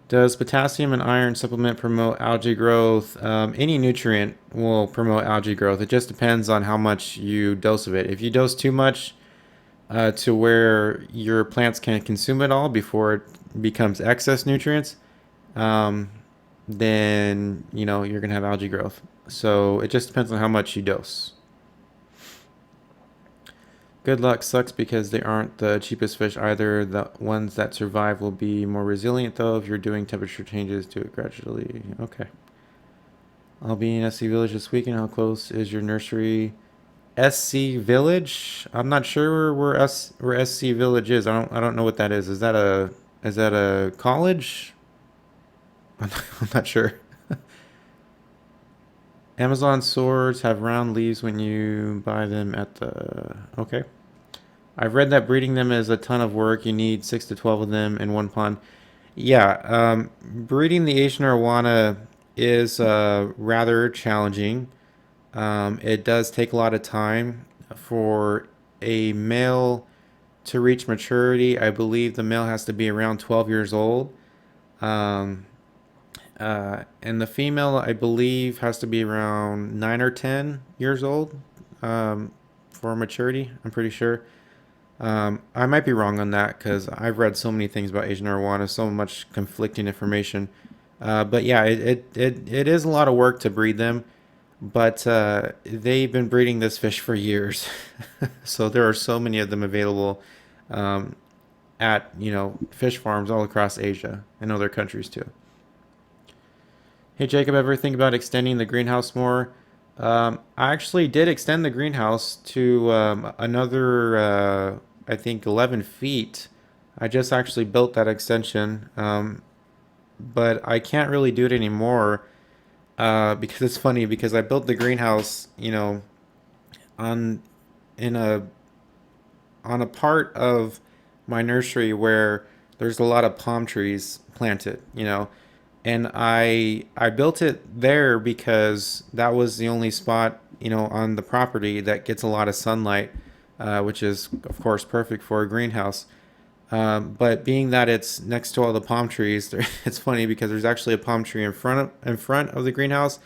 Does potassium and iron supplement promote algae growth? Any nutrient will promote algae growth. It just depends on how much you dose of it. If you dose too much to where your plants can consume it all before it becomes excess nutrients, um, then you're gonna have algae growth. So it just depends on how much you dose. Good luck sucks because they aren't the cheapest fish either. The ones that survive will be more resilient though if you're doing temperature changes to it gradually. Okay. I'll be in SC Village this weekend. How close is your nursery? SC Village? I'm not sure where SC Village is. I don't know what that is. Is that a college? I'm not sure. Amazon swords have round leaves when you buy them at the. Okay. I've read that breeding them is a ton of work. You need 6 to 12 of them in one pond. Yeah, breeding the Asian arowana is rather challenging. It does take a lot of time for a male to reach maturity. I believe the male has to be around 12 years old. Um, and the female, I believe, has to be around 9 or 10 years old for maturity, I'm pretty sure. I might be wrong on that because I've read so many things about Asian arowana, so much conflicting information. But yeah, it is a lot of work to breed them, but they've been breeding this fish for years. So there are so many of them available um, at, fish farms all across Asia and other countries too. Hey Jacob, ever think about extending the greenhouse more? I actually did extend the greenhouse to another, I think, 11 feet. I just actually built that extension, but I can't really do it anymore because it's funny because I built the greenhouse, on in a on a part of my nursery where there's a lot of palm trees planted, and I built it there because that was the only spot on the property that gets a lot of sunlight, which is of course perfect for a greenhouse. But being that it's next to all the palm trees, it's funny because there's actually a palm tree in front of the greenhouse,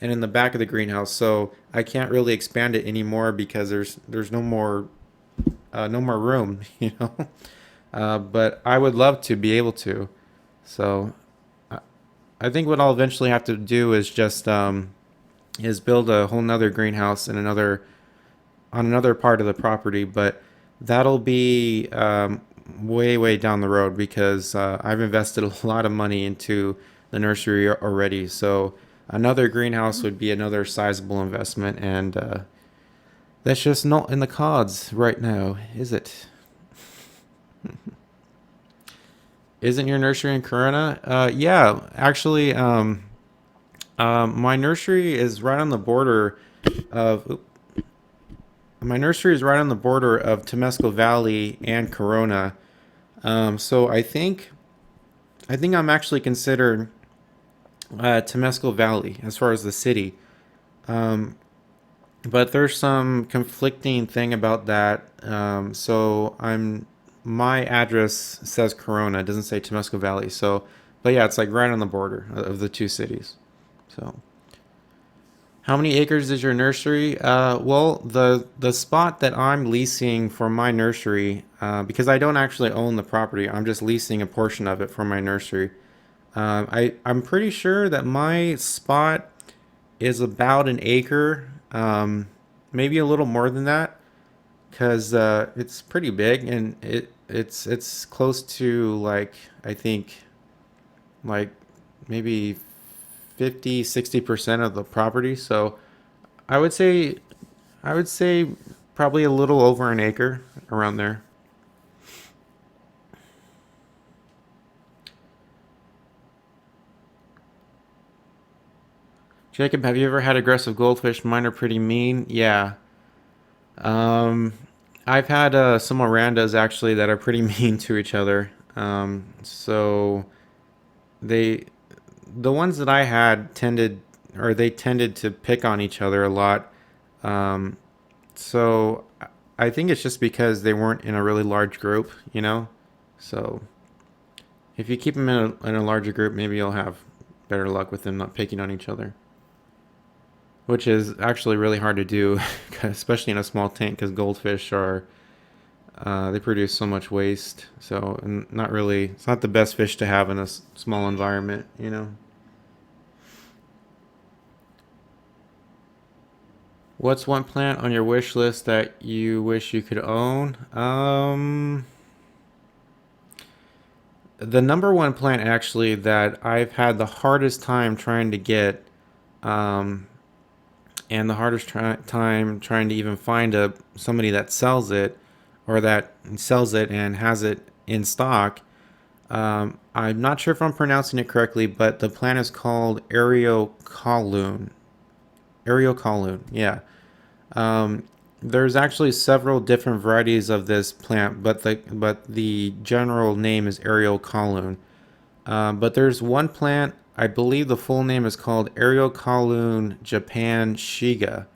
and in the back of the greenhouse. So I can't really expand it anymore because there's no more room, But I would love to be able to. So I think what I'll eventually have to do is just is build a whole nother greenhouse in another on another part of the property, but that'll be way way down the road because I've invested a lot of money into the nursery already. So another greenhouse would be another sizable investment, and that's just not in the cards right now, is it? Isn't your nursery in Corona? Yeah, actually, my nursery is right on the border of. My nursery is right on the border of Temescal Valley and Corona. So I think I'm actually considered Temescal Valley as far as the city. Um, but there's some conflicting thing about that. So my address says Corona, it doesn't say Temescal Valley. So, but yeah, it's like right on the border of the two cities. So, how many acres is your nursery? Well, the spot that I'm leasing for my nursery, because I don't actually own the property, I'm just leasing a portion of it for my nursery. I'm pretty sure that my spot is about an acre, maybe a little more than that, because it's pretty big and it's close to like I think like maybe 50-60% of the property. So I would say I would say probably a little over an acre, around there. Jacob, have you ever had aggressive goldfish? Mine are pretty mean. Yeah. Um, I've had some Mirandas actually that are pretty mean to each other. So they, the ones that I had tended, or they tended to pick on each other a lot. Um, so I think it's just because they weren't in a really large group, you know? So if you keep them in a larger group, maybe you'll have better luck with them not picking on each other. Which is actually really hard to do, especially in a small tank, because goldfish are they produce so much waste. So, and not really, it's not the best fish to have in a small environment, you know. What's one plant on your wish list that you wish you could own? The number one plant actually that I've had the hardest time trying to get, um, and the hardest time trying to even find somebody that sells it, or that sells it and has it in stock. I'm not sure if I'm pronouncing it correctly, but the plant is called Areocaloon. Areocaloon, yeah. Um, there's actually several different varieties of this plant, but the general name is Areocaloon. But there's one plant, I believe the full name is called Areocaloon Japan Shiga,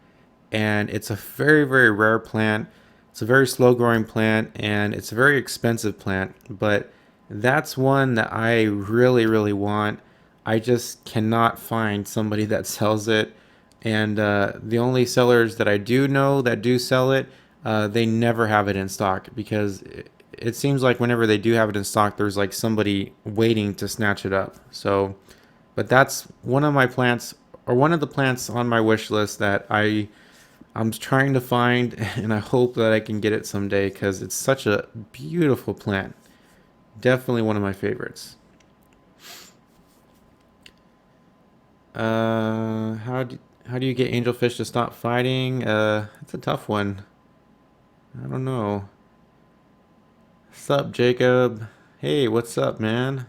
and it's a very, very rare plant. It's a very slow growing plant, and it's a very expensive plant, but that's one that I really, really want. I just cannot find somebody that sells it, and the only sellers that I do know that do sell it, they never have it in stock because it seems like whenever they do have it in stock, there's like somebody waiting to snatch it up. So, but that's one of my plants, or one of the plants on my wish list that I'm trying to find, and I hope that I can get it someday because it's such a beautiful plant. Definitely one of my favorites. How do you get angelfish to stop fighting? It's a tough one. I don't know. What's up, Jacob? Hey, what's up, man?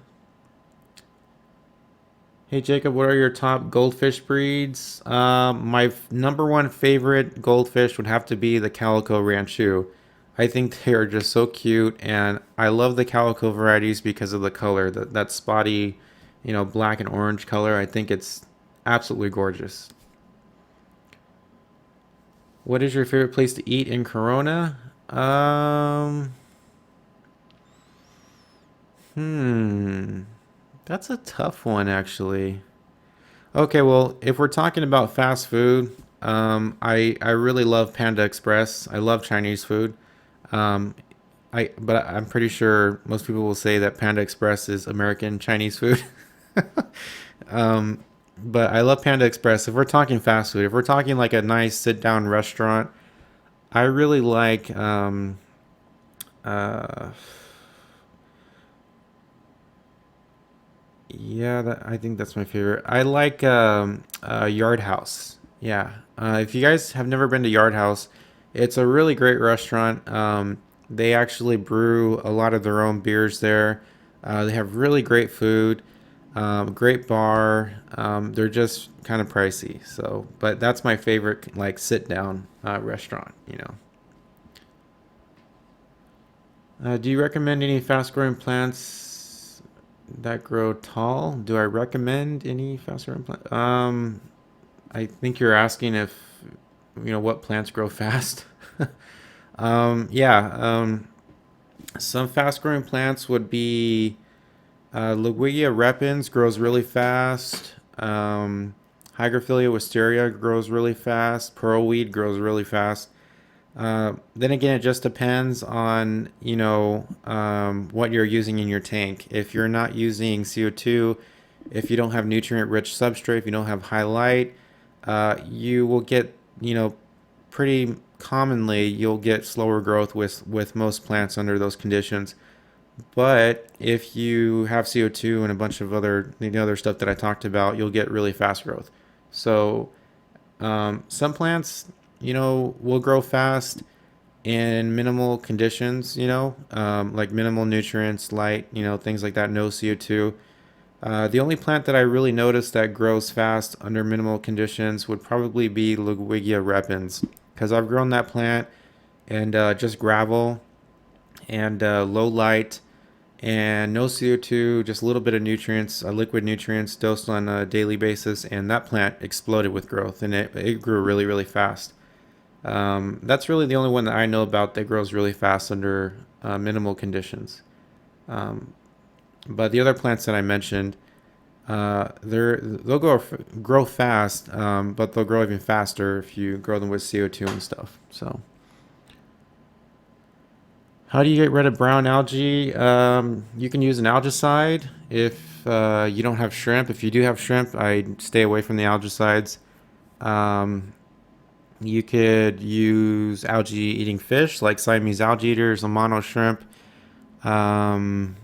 Hey, Jacob, what are your top goldfish breeds? My number one favorite goldfish would have to be the Calico Ranchu. I think they are just so cute, and I love the calico varieties because of the color, that spotty, black and orange color. I think it's absolutely gorgeous. What is your favorite place to eat in Corona? Um, hmm, that's a tough one, actually. Okay, well, if we're talking about fast food, I really love Panda Express. I love Chinese food. Um, I'm pretty sure most people will say that Panda Express is American Chinese food. Um, but I love Panda Express. If we're talking fast food, if we're talking like a nice sit down restaurant, I really like uh yeah, I think that's my favorite. I like Yard House. Yeah. If you guys have never been to Yard House, it's a really great restaurant. They actually brew a lot of their own beers there. They have really great food, great bar. They're just kind of pricey. So, but that's my favorite, like sit down restaurant. Do you recommend any fast growing plants that grow tall? Do I recommend any fast growing plant? I think you're asking if what plants grow fast. Yeah. Some fast growing plants would be Loguia repens grows really fast. Hygrophila wisteria grows really fast. Pearlweed grows really fast. Then again, it just depends on what you're using in your tank. If you're not using CO2, if you don't have nutrient-rich substrate, if you don't have high light, you will get pretty commonly you'll get slower growth with most plants under those conditions. But if you have CO2 and a bunch of other stuff that I talked about, you'll get really fast growth. So some plants will grow fast. in minimal conditions, like minimal nutrients, light, things like that, no CO2. The only plant that I really noticed that grows fast under minimal conditions would probably be Ludwigia repens, because I've grown that plant and just gravel and low light and no CO2, just a little bit of nutrients, liquid nutrients dosed on a daily basis, and that plant exploded with growth, and it grew really, really fast. That's really the only one that I know about that grows really fast under minimal conditions. Um, but the other plants that I mentioned, they'll grow fast, but they'll grow even faster if you grow them with CO2 and stuff. So, how do you get rid of brown algae? You can use an algicide if you don't have shrimp. If you do have shrimp, I stay away from the algicides. Um, you could use algae-eating fish like Siamese algae eaters, Amano shrimp. Um,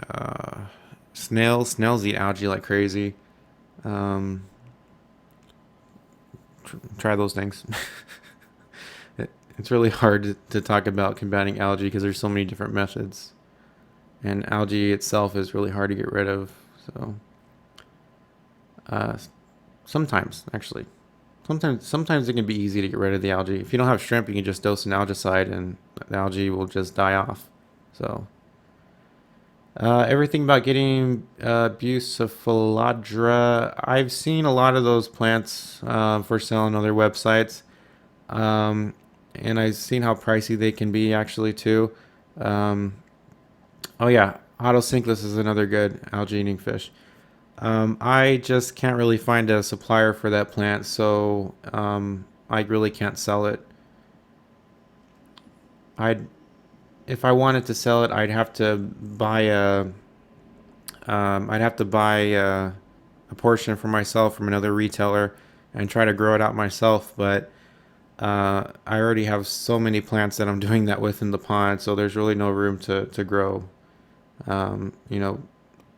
uh, snails eat algae like crazy. Um, Try those things. It's really hard to talk about combating algae because there's so many different methods, and algae itself is really hard to get rid of. So, uh, sometimes actually, sometimes it can be easy to get rid of the algae. If you don't have shrimp, you can just dose an algicide, and the algae will just die off. So. Everything about getting Bucephaladra. I've seen a lot of those plants for sale on other websites. Um, and I've seen how pricey they can be actually too. Um, oh yeah, Autosynclus is another good algae eating fish. I just can't really find a supplier for that plant, so I really can't sell it. I If I wanted to sell it, I'd have to buy a portion for myself from another retailer and try to grow it out myself. But I already have so many plants that I'm doing that with in the pond, so there's really no room to grow, um, you know,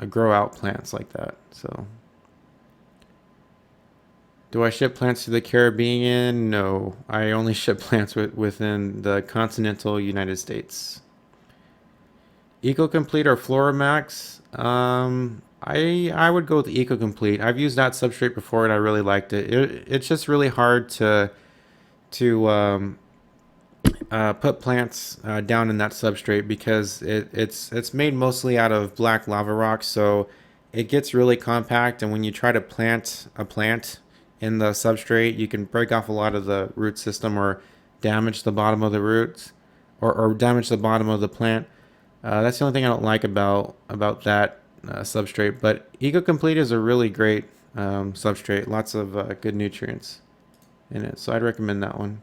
grow out plants like that. So, do I ship plants to the Caribbean? No, I only ship plants within the continental United States. EcoComplete or Floramax? I would go with EcoComplete. I've used that substrate before and I really liked it. It's just really hard to put plants down in that substrate because it's made mostly out of black lava rocks, so it gets really compact. And when you try to plant a plant in the substrate, you can break off a lot of the root system or damage the bottom of the roots or damage the bottom of the plant. That's the only thing I don't like about that substrate. But EcoComplete is a really great substrate. Lots of good nutrients in it, so I'd recommend that one.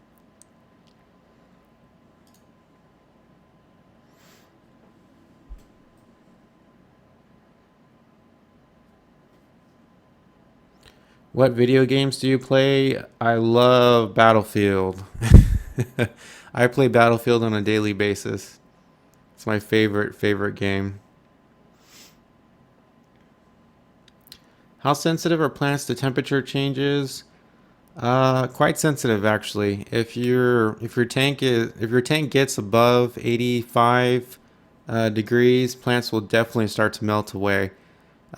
What video games do you play? I love Battlefield. I play Battlefield on a daily basis. It's my favorite game. How sensitive are plants to temperature changes? Quite sensitive actually. If your tank gets above 85 degrees, plants will definitely start to melt away.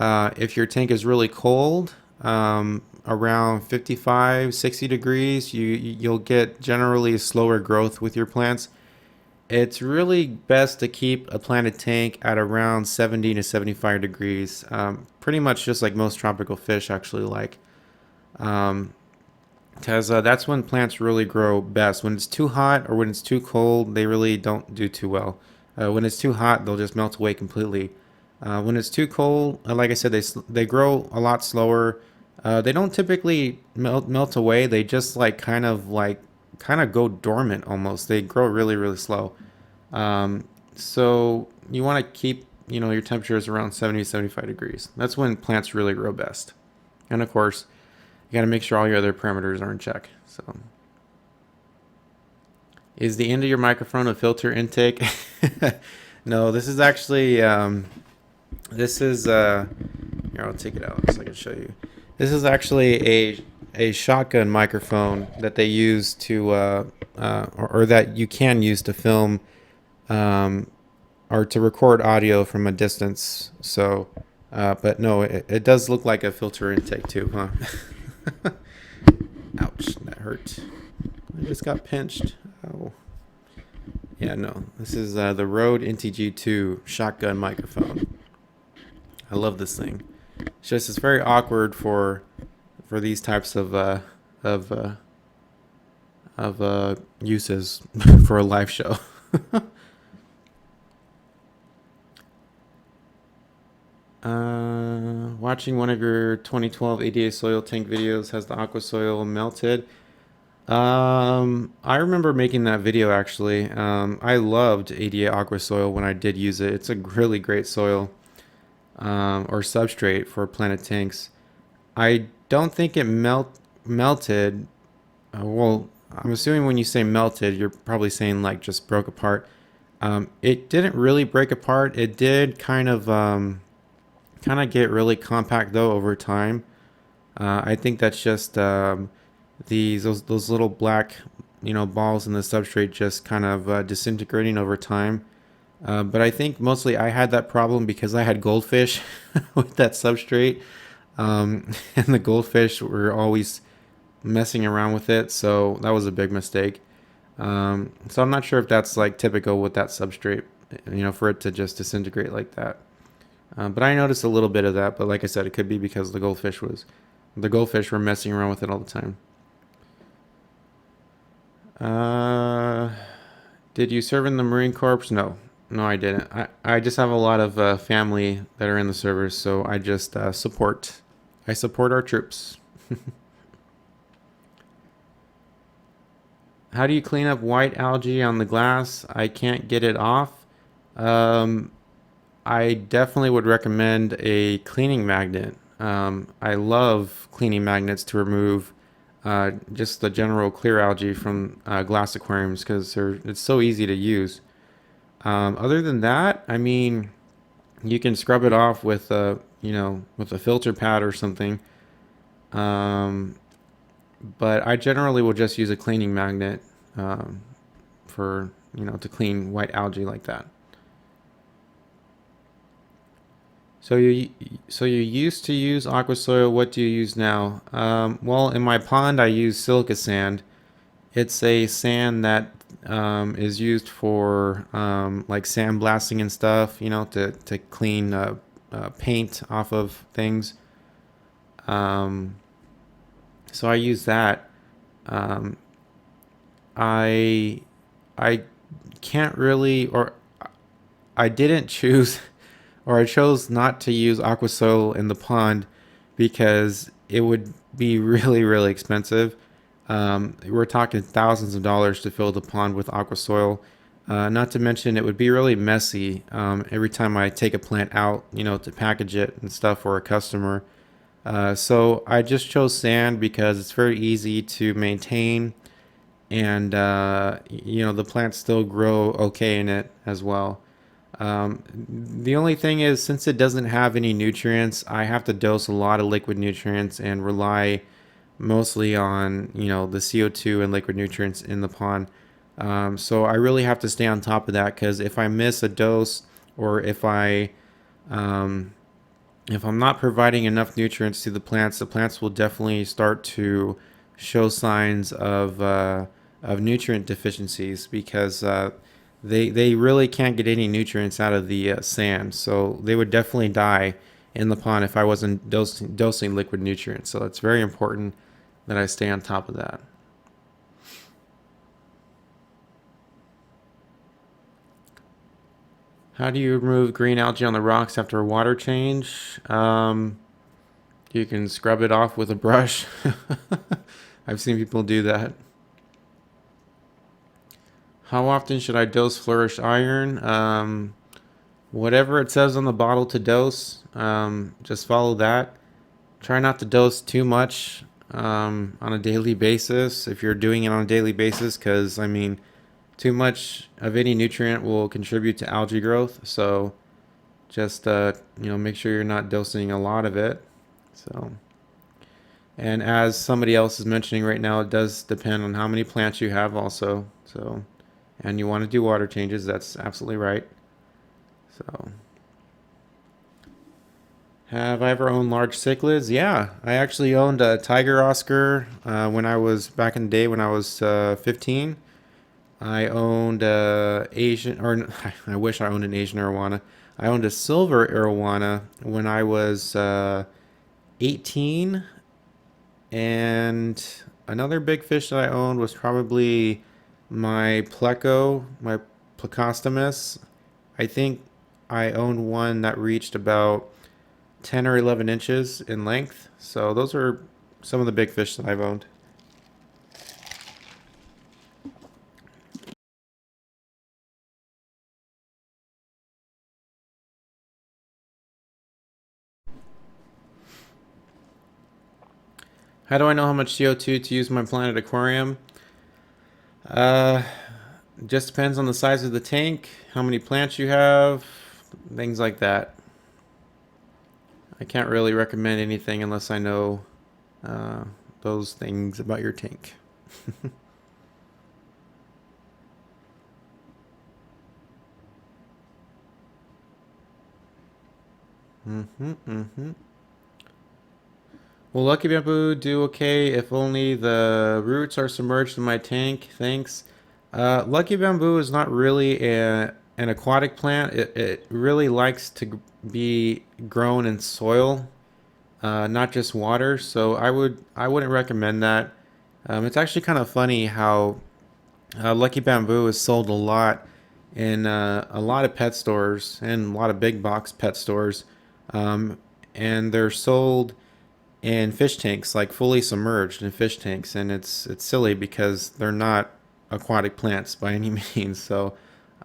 If your tank is really cold, around 55, 60 degrees, you'll get generally slower growth with your plants. It's really best to keep a planted tank at around 70 to 75 degrees. Pretty much just like most tropical fish actually like. Um, because that's when plants really grow best. When it's too hot or when it's too cold, they really don't do too well. When it's too hot, they'll just melt away completely. When it's too cold, like I said, they grow a lot slower. They don't typically melt away. They just kind of go dormant almost. They grow really really slow. So you want to keep your temperatures around 70 to 75 degrees. That's when plants really grow best. And of course, you got to make sure all your other parameters are in check. So, is the end of your microphone a filter intake? No, this is actually this is here, I'll take it out so I can show you. This is actually a shotgun microphone that they use to or that you can use to film or to record audio from a distance. So, but no, it does look like a filter intake too, huh? Ouch, that hurt. I just got pinched. Oh. Yeah, no. This is the Rode NTG2 shotgun microphone. I love this thing. It's very awkward for these types of uses for a live show. Watching one of your 2012 ADA soil tank videos has the aqua soil melted. I remember making that video actually. I loved ADA aqua soil when I did use it. It's a really great soil or substrate for planted tanks. I don't think it melted. Well, I'm assuming when you say melted, you're probably saying like just broke apart. It didn't really break apart. It did kind of get really compact though over time. I think that's just those little black balls in the substrate just kind of disintegrating over time. But I think mostly I had that problem because I had goldfish with that substrate, and the goldfish were always messing around with it, so that was a big mistake. So I'm not sure if that's like typical with that substrate, for it to just disintegrate like that. But I noticed a little bit of that, but like I said, it could be because the goldfish were messing around with it all the time. Did you serve in the Marine Corps? No, I didn't. I just have a lot of family that are in the service, so I just support our troops. How do you clean up white algae on the glass? I can't get it off. I definitely would recommend a cleaning magnet. I love cleaning magnets to remove just the general clear algae from glass aquariums because it's so easy to use. Other than that, I mean, you can scrub it off with with a filter pad or something. But I generally will just use a cleaning magnet for to clean white algae like that. So you used to use aqua soil. What do you use now? Well, in my pond, I use silica sand. It's a sand that is used for like sandblasting and stuff. To clean paint off of things. So I use that. I I can't really, or I didn't choose, or I chose not to use aqua soil in the pond because it would be really, really expensive. We're talking thousands of dollars to fill the pond with aqua soil. Not to mention it would be really messy every time I take a plant out, to package it and stuff for a customer. So I just chose sand because it's very easy to maintain, and the plants still grow okay in it as well. The only thing is, since it doesn't have any nutrients, I have to dose a lot of liquid nutrients and rely mostly on the CO2 and liquid nutrients in the pond. So I really have to stay on top of that because if I miss a dose, or if I'm not providing enough nutrients to the plants will definitely start to show signs of nutrient deficiencies because they really can't get any nutrients out of the sand. So they would definitely die in the pond if I wasn't dosing liquid nutrients. So it's very important that I stay on top of that. How do you remove green algae on the rocks after a water change? You can scrub it off with a brush. I've seen people do that. How often should I dose Flourish Iron? Whatever it says on the bottle to dose, just follow that. Try not to dose too much on a daily basis if you're doing it on a daily basis, because too much of any nutrient will contribute to algae growth. So just make sure you're not dosing a lot of it. So And as somebody else is mentioning right now, it does depend on how many plants you have also. So, and you want to do water changes. That's absolutely right. So, have I ever owned large cichlids? Yeah, I actually owned a tiger Oscar when I was back in the day when I was 15. I owned Asian, or I wish I owned an Asian arowana. I owned a silver arowana when I was 18, and another big fish that I owned was probably my pleco, my plecostomus. I think I owned one that reached about 10 or 11 inches in length. So those are some of the big fish that I've owned. How do I know how much CO2 to use in my planet aquarium? Uh, just depends on the size of the tank, how many plants you have, things like that. I can't really recommend anything unless I know uh, those things about your tank. Mm-hmm, mm-hmm. Will Lucky Bamboo do okay if only the roots are submerged in my tank? Thanks. Lucky Bamboo is not really an aquatic plant. It really likes to be grown in soil, not just water. So I wouldn't recommend that. It's actually kind of funny how Lucky Bamboo is sold a lot in a lot of pet stores and a lot of big box pet stores, um, and they're sold in fish tanks, like fully submerged in fish tanks, and it's silly because they're not aquatic plants by any means. So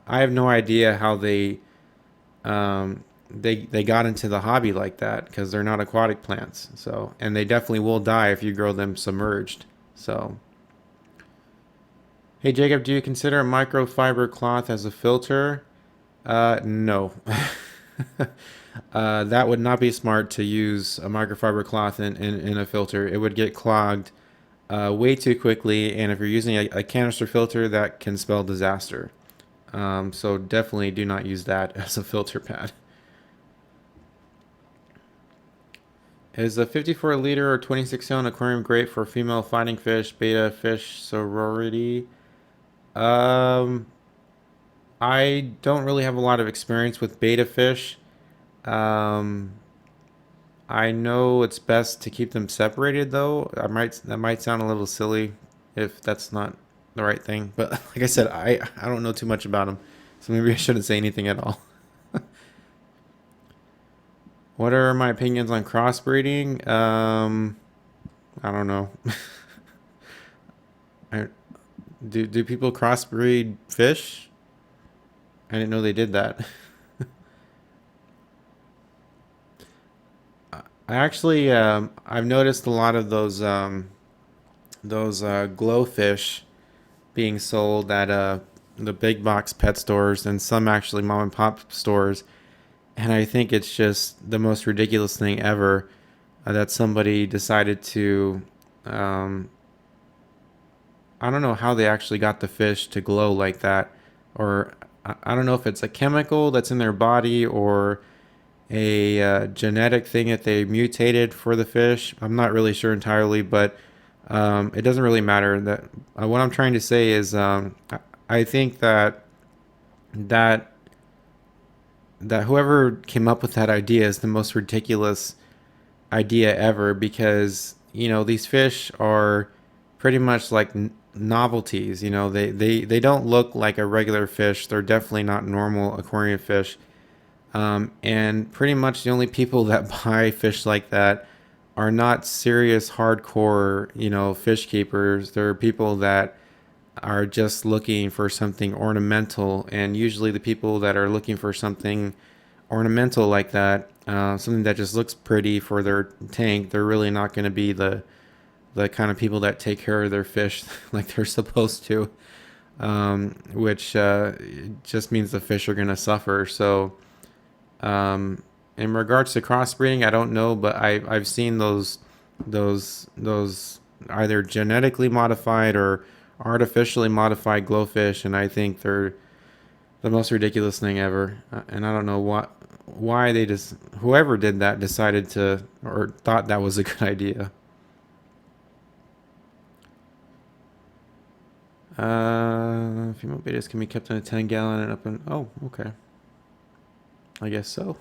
I have no idea how they got into the hobby like that because they're not aquatic plants. So and they definitely will die if you grow them submerged. So hey Jacob, do you consider a microfiber cloth as a filter? No. That would not be smart to use a microfiber cloth in a filter. It would get clogged way too quickly, and if you're using a canister filter, that can spell disaster. So definitely do not use that as a filter pad. Is a 54 liter or 26-ounce aquarium great for female fighting fish, beta fish sorority? Um, I don't really have a lot of experience with beta fish. Um, I know it's best to keep them separated though. That might sound a little silly if that's not the right thing, but like I said, I don't know too much about them, so maybe I shouldn't say anything at all. What are my opinions on crossbreeding? I don't know. I, do people crossbreed fish? I didn't know they did that. I actually I've noticed a lot of those glowfish being sold at the big box pet stores and some actually mom and pop stores. And I think it's just the most ridiculous thing ever that somebody decided to. Um, I don't know how they actually got the fish to glow like that, or I don't know if it's a chemical that's in their body or a genetic thing that they mutated for the fish. I'm not really sure entirely, but it doesn't really matter. That what I'm trying to say is, I think that that whoever came up with that idea is the most ridiculous idea ever because these fish are pretty much like novelties. They don't look like a regular fish. They're definitely not normal aquarium fish. And pretty much the only people that buy fish like that are not serious, hardcore, fish keepers. They're people that are just looking for something ornamental. And usually the people that are looking for something ornamental like that, something that just looks pretty for their tank, they're really not going to be the kind of people that take care of their fish like they're supposed to, which just means the fish are going to suffer. So, in regards to crossbreeding, I don't know, but I've seen those those either genetically modified or artificially modified glowfish, and I think they're the most ridiculous thing ever. And I don't know why they just whoever did that decided to or thought that was a good idea. Female betas can be kept in a 10-gallon and up in. Oh, okay. I guess so.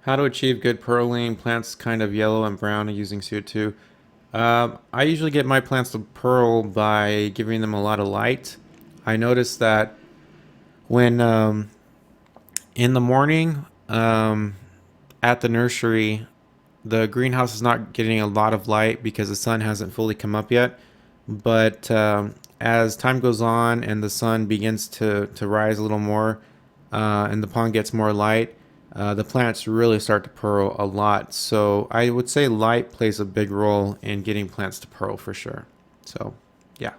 How to achieve good pearling. Plants kind of yellow and brown using CO2. I usually get my plants to pearl by giving them a lot of light. I noticed that when in the morning at the nursery, the greenhouse is not getting a lot of light because the sun hasn't fully come up yet. But as time goes on and the sun begins to rise a little more and the pond gets more light, the plants really start to pearl a lot. So I would say light plays a big role in getting plants to pearl for sure. So, yeah.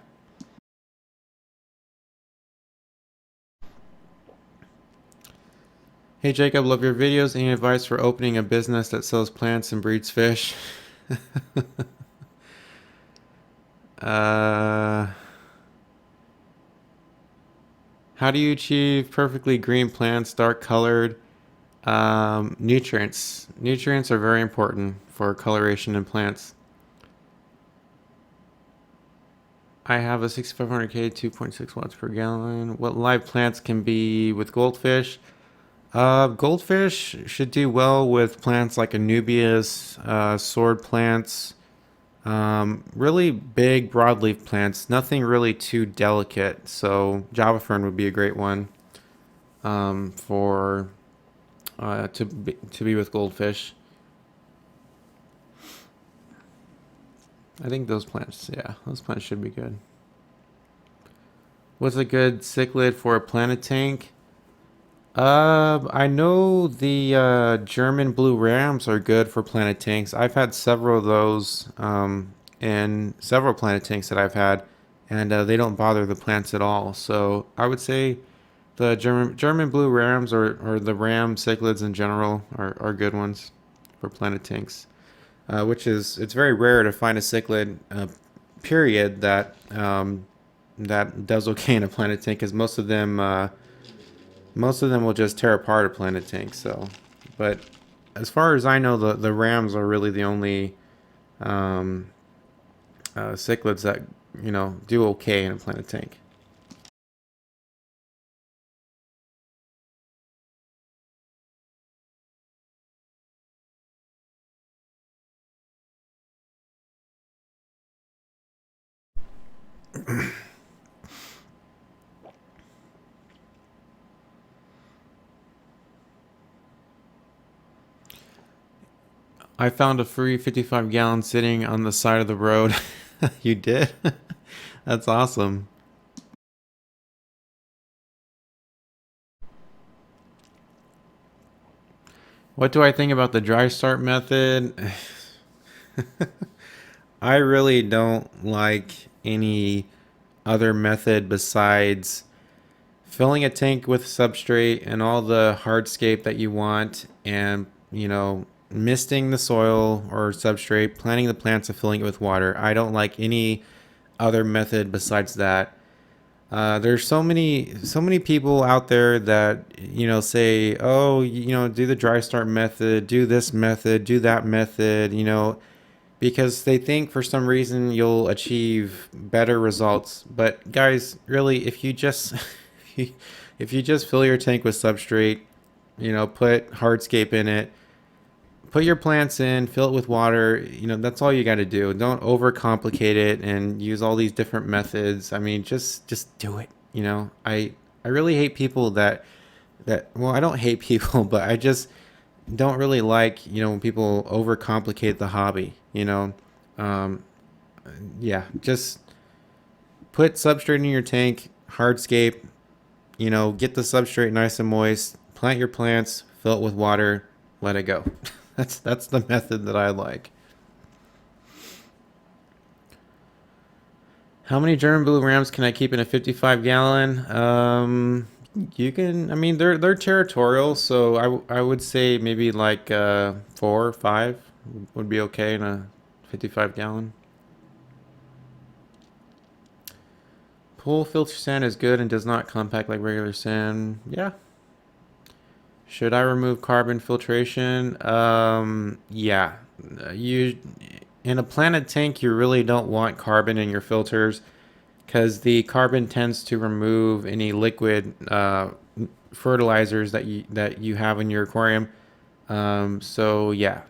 Hey Jacob, love your videos. Any advice for opening a business that sells plants and breeds fish? uh, how do you achieve perfectly green plants, dark colored? Nutrients. Nutrients are very important for coloration in plants. I have a 6500K 2.6 watts per gallon. What live plants can be with goldfish? Goldfish should do well with plants like Anubias, sword plants, really big broadleaf plants. Nothing really too delicate. So Java fern would be a great one for to be with goldfish. I think those plants, yeah, those plants should be good. What's a good cichlid for a planted tank? I know the German blue rams are good for planted tanks. I've had several of those in several planted tanks that I've had, and they don't bother the plants at all. So I would say the German blue rams or the ram cichlids in general are good ones for planted tanks. Which is it's very rare to find a cichlid period that does okay in a planted tank because most of them will just tear apart a planted tank. So, but as far as I know, the rams are really the only um, cichlids that do okay in a planted tank. I found a free 55 gallon sitting on the side of the road. You did? That's awesome. What do I think about the dry start method? I really don't like any other method besides filling a tank with substrate and all the hardscape that you want and, misting the soil or substrate, planting the plants and filling it with water. I don't like any other method besides that. There's so many people out there that say, oh, do the dry start method, do this method, do that method, because they think for some reason you'll achieve better results. But guys, really, if you just if you just fill your tank with substrate, put hardscape in it, put your plants in, fill it with water, that's all you got to do. Don't overcomplicate it and use all these different methods. I mean, just do it. I really hate people that well, I don't hate people, but I just don't really like, when people overcomplicate the hobby, Um, yeah, just put substrate in your tank, hardscape, get the substrate nice and moist, plant your plants, fill it with water, let it go. That's the method that I like. How many German blue rams can I keep in a 55 gallon? You can. I mean, they're territorial, so I would say maybe like 4 or 5 would be okay in a 55 gallon. Pool filter sand is good and does not compact like regular sand. Yeah. Should I remove carbon filtration? Yeah. You in a planted tank, you really don't want carbon in your filters because the carbon tends to remove any liquid fertilizers that you have in your aquarium. So yeah,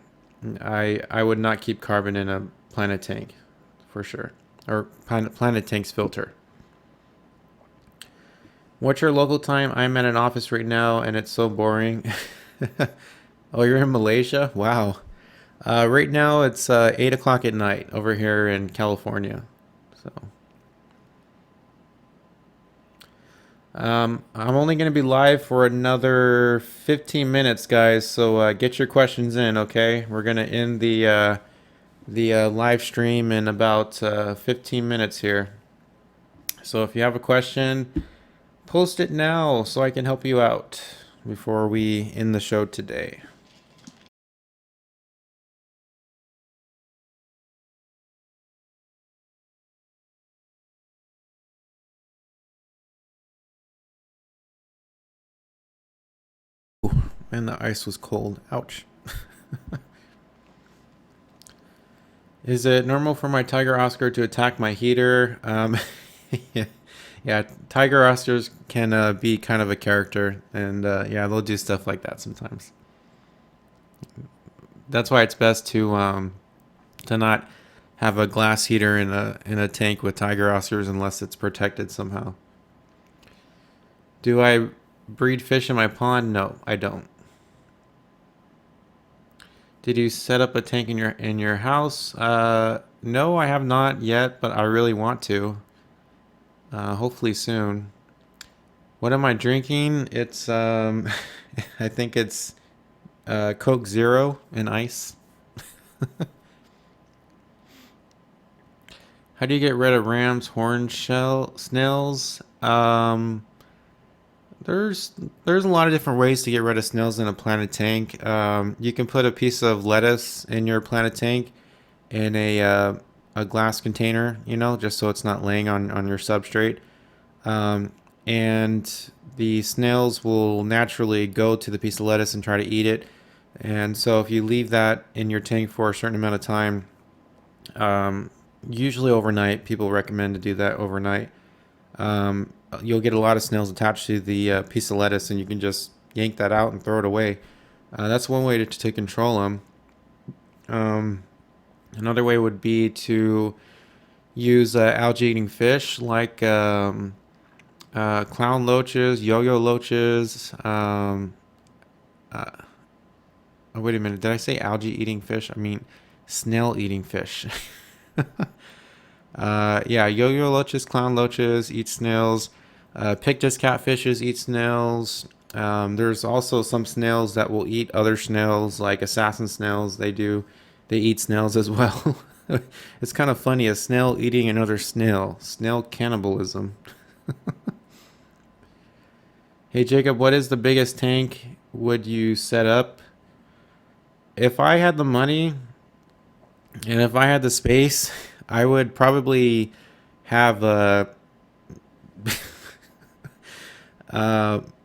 I would not keep carbon in a planted tank for sure, or planted tank's filter. What's your local time? I'm at an office right now, and it's so boring. Oh, you're in Malaysia? Wow. Right now it's 8 o'clock at night over here in California. So I'm only going to be live for another 15 minutes, guys. So get your questions in, okay? We're going to end the live stream in about 15 minutes here. So if you have a question, post it now so I can help you out before we end the show today. Man, the ice was cold. Ouch. Is it normal for my tiger Oscar to attack my heater? Yeah, yeah. Tiger Oscars can be kind of a character, and yeah, they'll do stuff like that sometimes. That's why it's best to not have a glass heater in a tank with tiger Oscars unless it's protected somehow. Do I breed fish in my pond? No, I don't. Did you set up a tank in your house? No, I have not yet, but I really want to. Hopefully soon. What am I drinking? It's I think it's Coke Zero and ice. How do you get rid of ram's horn shell snails? There's there's a lot of different ways to get rid of snails in a planted tank. You can put a piece of lettuce in your planted tank in a glass container, just so it's not laying on your substrate. Um, and the snails will naturally go to the piece of lettuce and try to eat it. And so if you leave that in your tank for a certain amount of time, um, usually overnight, people recommend to do that overnight. You'll get a lot of snails attached to the piece of lettuce, and you can just yank that out and throw it away. That's one way to control them. Um, Another way would be to use algae eating fish like clown loaches, yo-yo loaches. Uh, oh, wait a minute. Did I say algae eating fish? I mean snail eating fish. Yeah, yo-yo loaches, clown loaches eat snails. Pictus catfishes eat snails. There's also some snails that will eat other snails, like assassin snails. They eat snails as well. It's kind of funny, a snail eating another snail. Snail cannibalism. Hey Jacob, what is the biggest tank would you set up? If I had the money and if I had the space, I would probably have a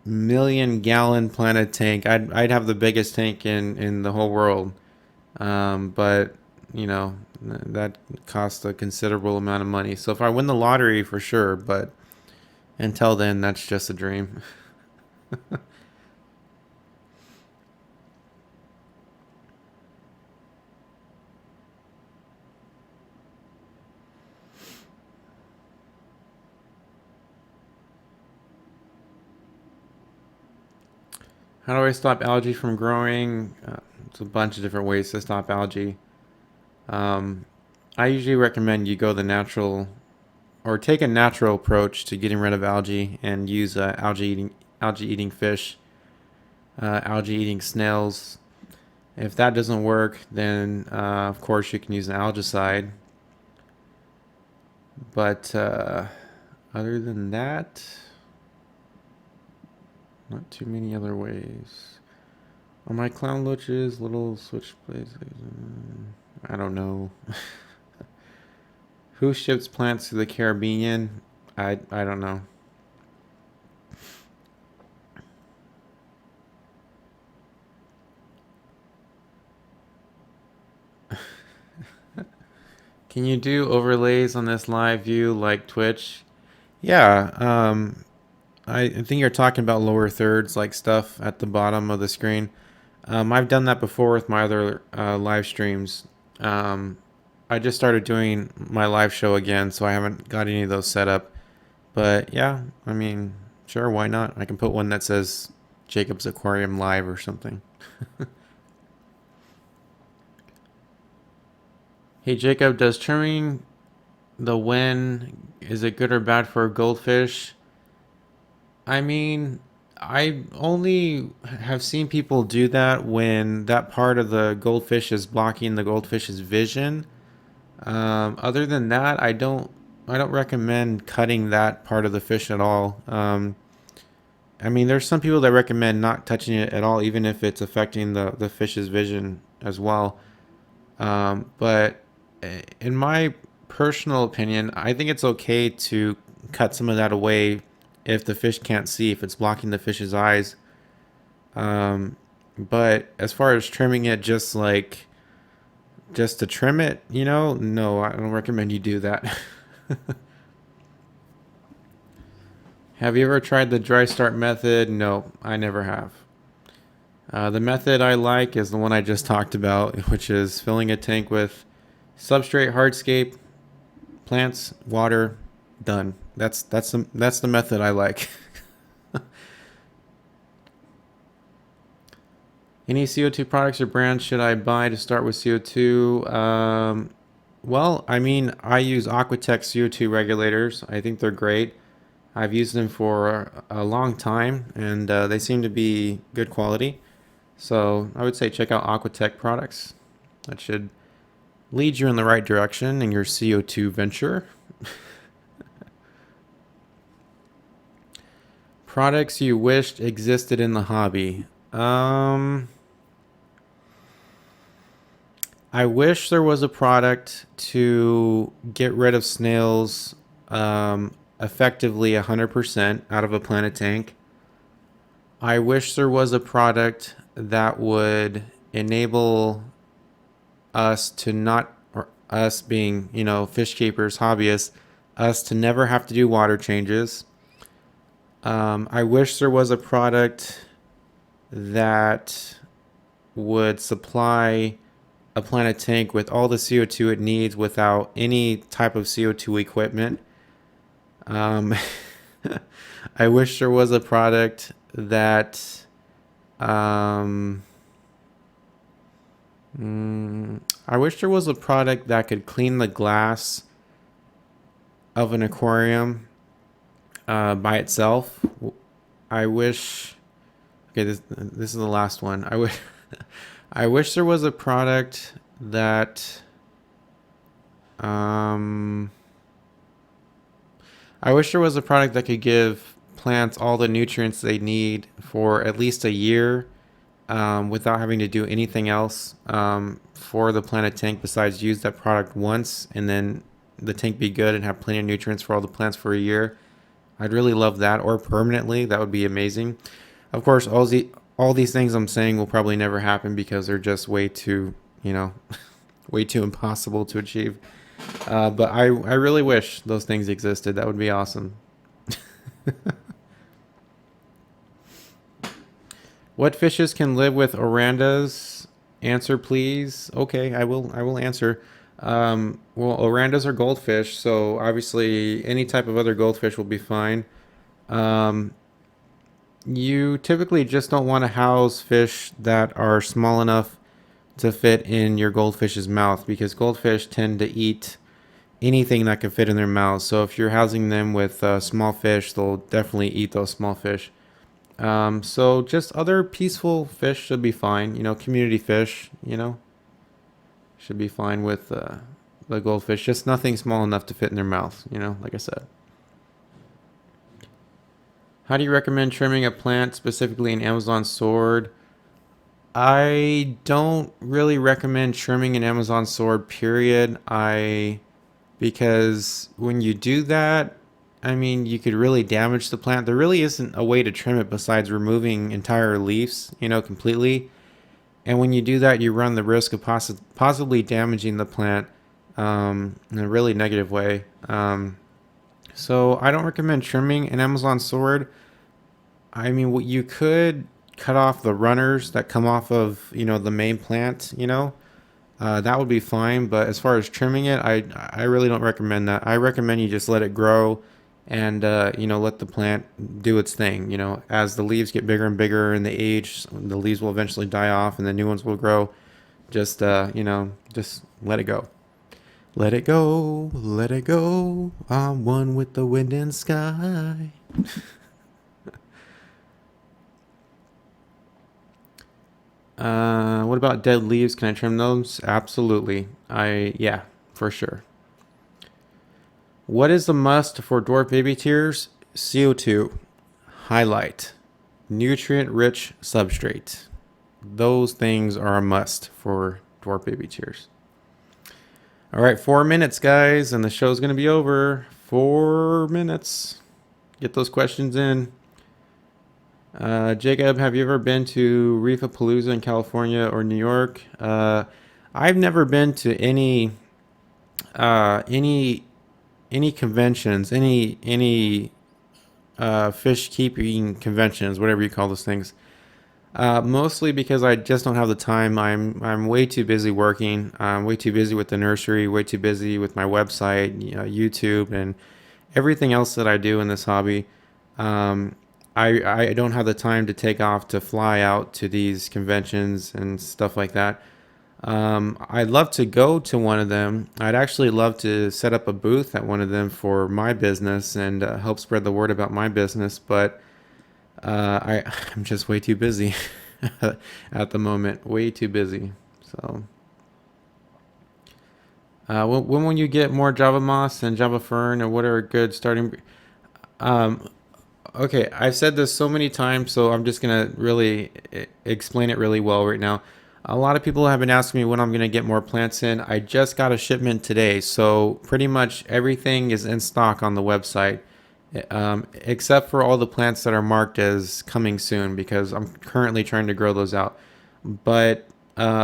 million-gallon planted tank. I'd have the biggest tank in the whole world. But that costs a considerable amount of money. So if I win the lottery, for sure. But until then, that's just a dream. How do I stop algae from growing? It's a bunch of different ways to stop algae. Um, I usually recommend you go the natural or take a natural approach to getting rid of algae and use algae eating fish, algae eating snails. If that doesn't work, then of course you can use an algicide. But other than that, not too many other ways. On my clown loaches, little switchblades. I don't know. Who ships plants to the Caribbean? I don't know. Can you do overlays on this live view like Twitch? Yeah, I think you're talking about lower thirds, like stuff at the bottom of the screen. I've done that before with my other live streams. I just started doing my live show again, so I haven't got any of those set up. But yeah, I mean, sure, why not? I can put one that says Jacob's Aquarium Live or something. Hey Jacob, does trimming the wen, is it good or bad for a goldfish? I mean, I only have seen people do that when that part of the goldfish is blocking the goldfish's vision. Other than that, I don't recommend cutting that part of the fish at all. I mean, there's some people that recommend not touching it at all, even if it's affecting the fish's vision as well. But in my personal opinion, I think it's okay to cut some of that away if the fish can't see, if it's blocking the fish's eyes. But as far as trimming it, just to trim it, no, I don't recommend you do that. Have you ever tried the dry start method? No, I never have. The method I like is the one I just talked about, which is filling a tank with substrate, hardscape, plants, water, done. That's the method I like. Any CO2 products or brands should I buy to start with CO2? Well, I mean, I use Aquatech CO2 regulators. I think they're great. I've used them for a long time, and they seem to be good quality. So I would say check out Aquatech products. That should lead you in the right direction in your CO2 venture. Products you wished existed in the hobby. I wish there was a product to get rid of snails effectively 100% out of a planet tank. I wish there was a product that would enable us to not, or us being, fish keepers, hobbyists, us to never have to do water changes. I wish there was a product that would supply a planet tank with all the CO2 it needs without any type of CO2 equipment. Um, I wish there was a product that I wish there was a product that could clean the glass of an aquarium by itself. I wish. Okay, this is the last one. I wish there was a product that. I wish there was a product that could give plants all the nutrients they need for at least a year without having to do anything else for the planet tank besides use that product once and then the tank be good and have plenty of nutrients for all the plants for a year. I'd really love that, or permanently. That would be amazing. Of course, all these things I'm saying will probably never happen because they're just way too, way too impossible to achieve. But I really wish those things existed. That would be awesome. What fishes can live with orandas? Answer, please. Okay, I will answer. Well, orandas are goldfish, so obviously any type of other goldfish will be fine. You typically just don't want to house fish that are small enough to fit in your goldfish's mouth because goldfish tend to eat anything that can fit in their mouths. So if you're housing them with small fish, they'll definitely eat those small fish. So just other peaceful fish should be fine. Community fish, should be fine with the goldfish. Just nothing small enough to fit in their mouth, like I said. How do you recommend trimming a plant, specifically an Amazon sword? I don't really recommend trimming an Amazon sword, period. Because when you do that, I mean, you could really damage the plant. There really isn't a way to trim it besides removing entire leaves, completely. And when you do that, you run the risk of possibly damaging the plant in a really negative way. So I don't recommend trimming an Amazon sword. I mean, what you could cut off the runners that come off of the main plant. That would be fine. But as far as trimming it, I really don't recommend that. I recommend you just let it grow and let the plant do its thing. As the leaves get bigger and bigger and they age, the leaves will eventually die off and the new ones will grow. Just let it go. Let it go, let it go. I'm one with the wind and sky. What about dead leaves? Can I trim those? Absolutely. Yeah, for sure. What is the must for dwarf baby tears? CO2, highlight, nutrient rich substrate. Those things are a must for dwarf baby tears. All right, 4 minutes, guys, and the show's going to be over. 4 minutes. Get those questions in. Jacob, have you ever been to Reefapalooza in California or New York? I've never been to any conventions, any fish keeping conventions, whatever you call those things. Mostly because I just don't have the time. I'm way too busy working. I'm way too busy with the nursery. Way too busy with my website, YouTube, and everything else that I do in this hobby. Um, I don't have the time to take off to fly out to these conventions and stuff like that. I'd love to go to one of them. I'd actually love to set up a booth at one of them for my business and help spread the word about my business, but I'm just way too busy at the moment. Way too busy. So, when will you get more Java Moss and Java Fern, and what are good starting? Um, okay, I've said this so many times, so I'm just gonna really explain it really well right now. A lot of people have been asking me when I'm gonna get more plants in. I just got a shipment today, so pretty much everything is in stock on the website, except for all the plants that are marked as coming soon because I'm currently trying to grow those out. But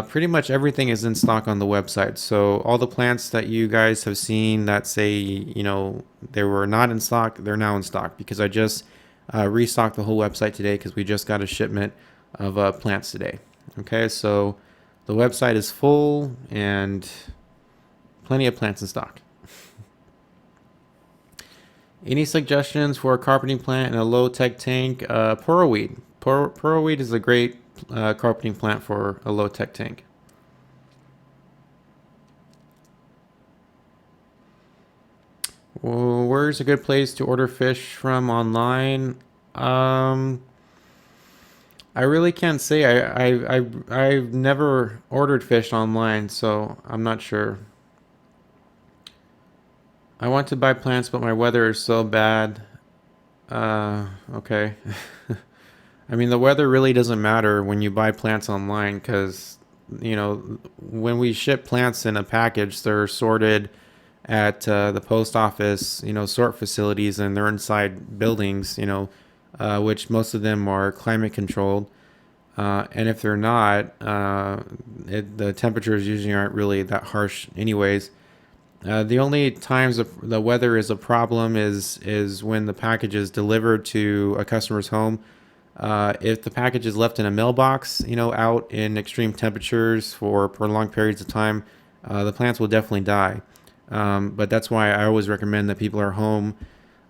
pretty much everything is in stock on the website. So all the plants that you guys have seen that say, they were not in stock, they're now in stock because I just restocked the whole website today because we just got a shipment of plants today. Okay, so the website is full and plenty of plants in stock. Any suggestions for a carpeting plant in a low-tech tank? Porrowweed. Porrowweed is a great carpeting plant for a low-tech tank. Well, where's a good place to order fish from online? Um, I really can't say. I've never ordered fish online, so I'm not sure. I want to buy plants, but my weather is so bad. Okay. I mean, the weather really doesn't matter when you buy plants online because, when we ship plants in a package, they're sorted at the post office, sort facilities, and they're inside buildings, which most of them are climate controlled. And if they're not, the temperatures usually aren't really that harsh, anyways. The only times the weather is a problem is when the package is delivered to a customer's home. If the package is left in a mailbox, out in extreme temperatures for prolonged periods of time, the plants will definitely die. But that's why I always recommend that people are home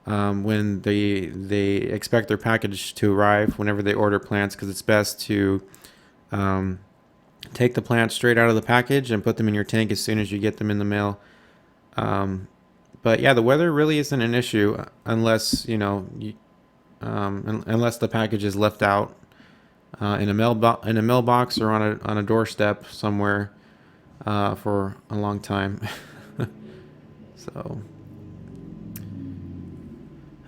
when they expect their package to arrive whenever they order plants, because it's best to take the plants straight out of the package and put them in your tank as soon as you get them in the mail. But yeah, the weather really isn't an issue unless unless the package is left out in a mailbox or on a doorstep somewhere for a long time. So,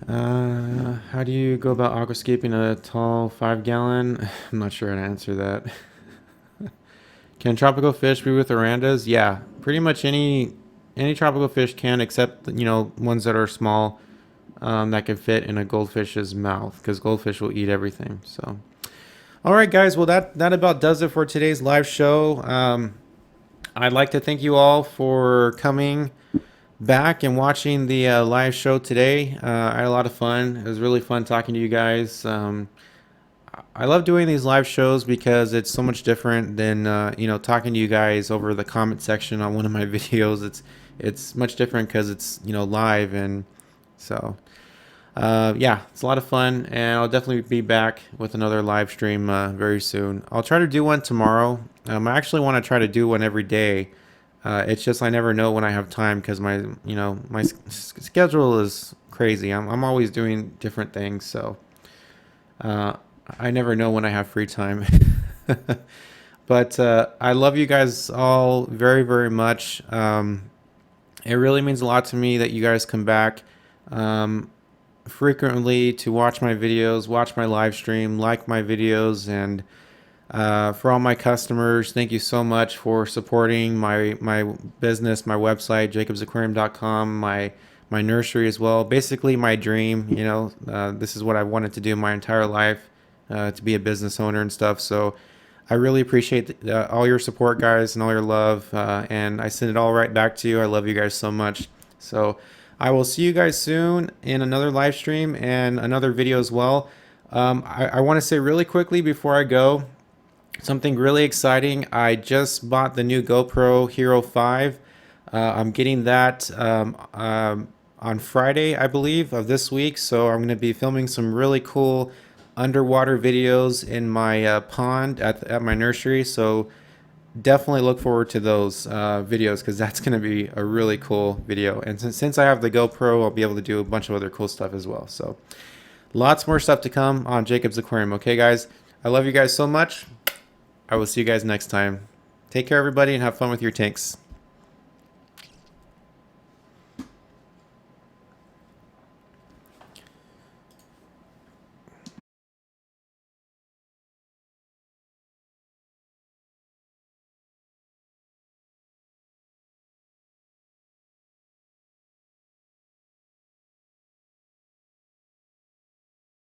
how do you go about aquascaping a tall 5-gallon? I'm not sure how to answer that. Can tropical fish be with orandas? Yeah, pretty much any tropical fish can, except ones that are small that can fit in a goldfish's mouth, because goldfish will eat everything. So, all right, guys. Well, that about does it for today's live show. I'd like to thank you all for coming back and watching the live show today. I had a lot of fun. It was really fun talking to you guys. I love doing these live shows because it's so much different than talking to you guys over the comment section on one of my videos. It's much different because it's live, and so yeah, it's a lot of fun, and I'll definitely be back with another live stream very soon. I'll try to do one tomorrow. I actually want to try to do one every day. It's just I never know when I have time because my schedule is crazy. I'm always doing different things, so I never know when I have free time. But I love you guys all very, very much. It really means a lot to me that you guys come back frequently to watch my videos, watch my live stream, like my videos, and for all my customers, thank you so much for supporting my business, my website, jacobsaquarium.com, my nursery as well. Basically my dream, this is what I wanted to do my entire life, to be a business owner and stuff. So I really appreciate all your support, guys, and all your love, and I send it all right back to you. I love you guys so much. So I will see you guys soon in another live stream and another video as well. I want to say really quickly before I go, something really exciting. I just bought the new GoPro Hero 5. I'm getting that on Friday, I believe, of this week. So I'm going to be filming some really cool underwater videos in my pond at my nursery. So definitely look forward to those videos, because that's going to be a really cool video. And since I have the GoPro, I'll be able to do a bunch of other cool stuff as well. So lots more stuff to come on Jacob's Aquarium. Okay, guys? I love you guys so much. I will see you guys next time. Take care, everybody, and have fun with your tanks.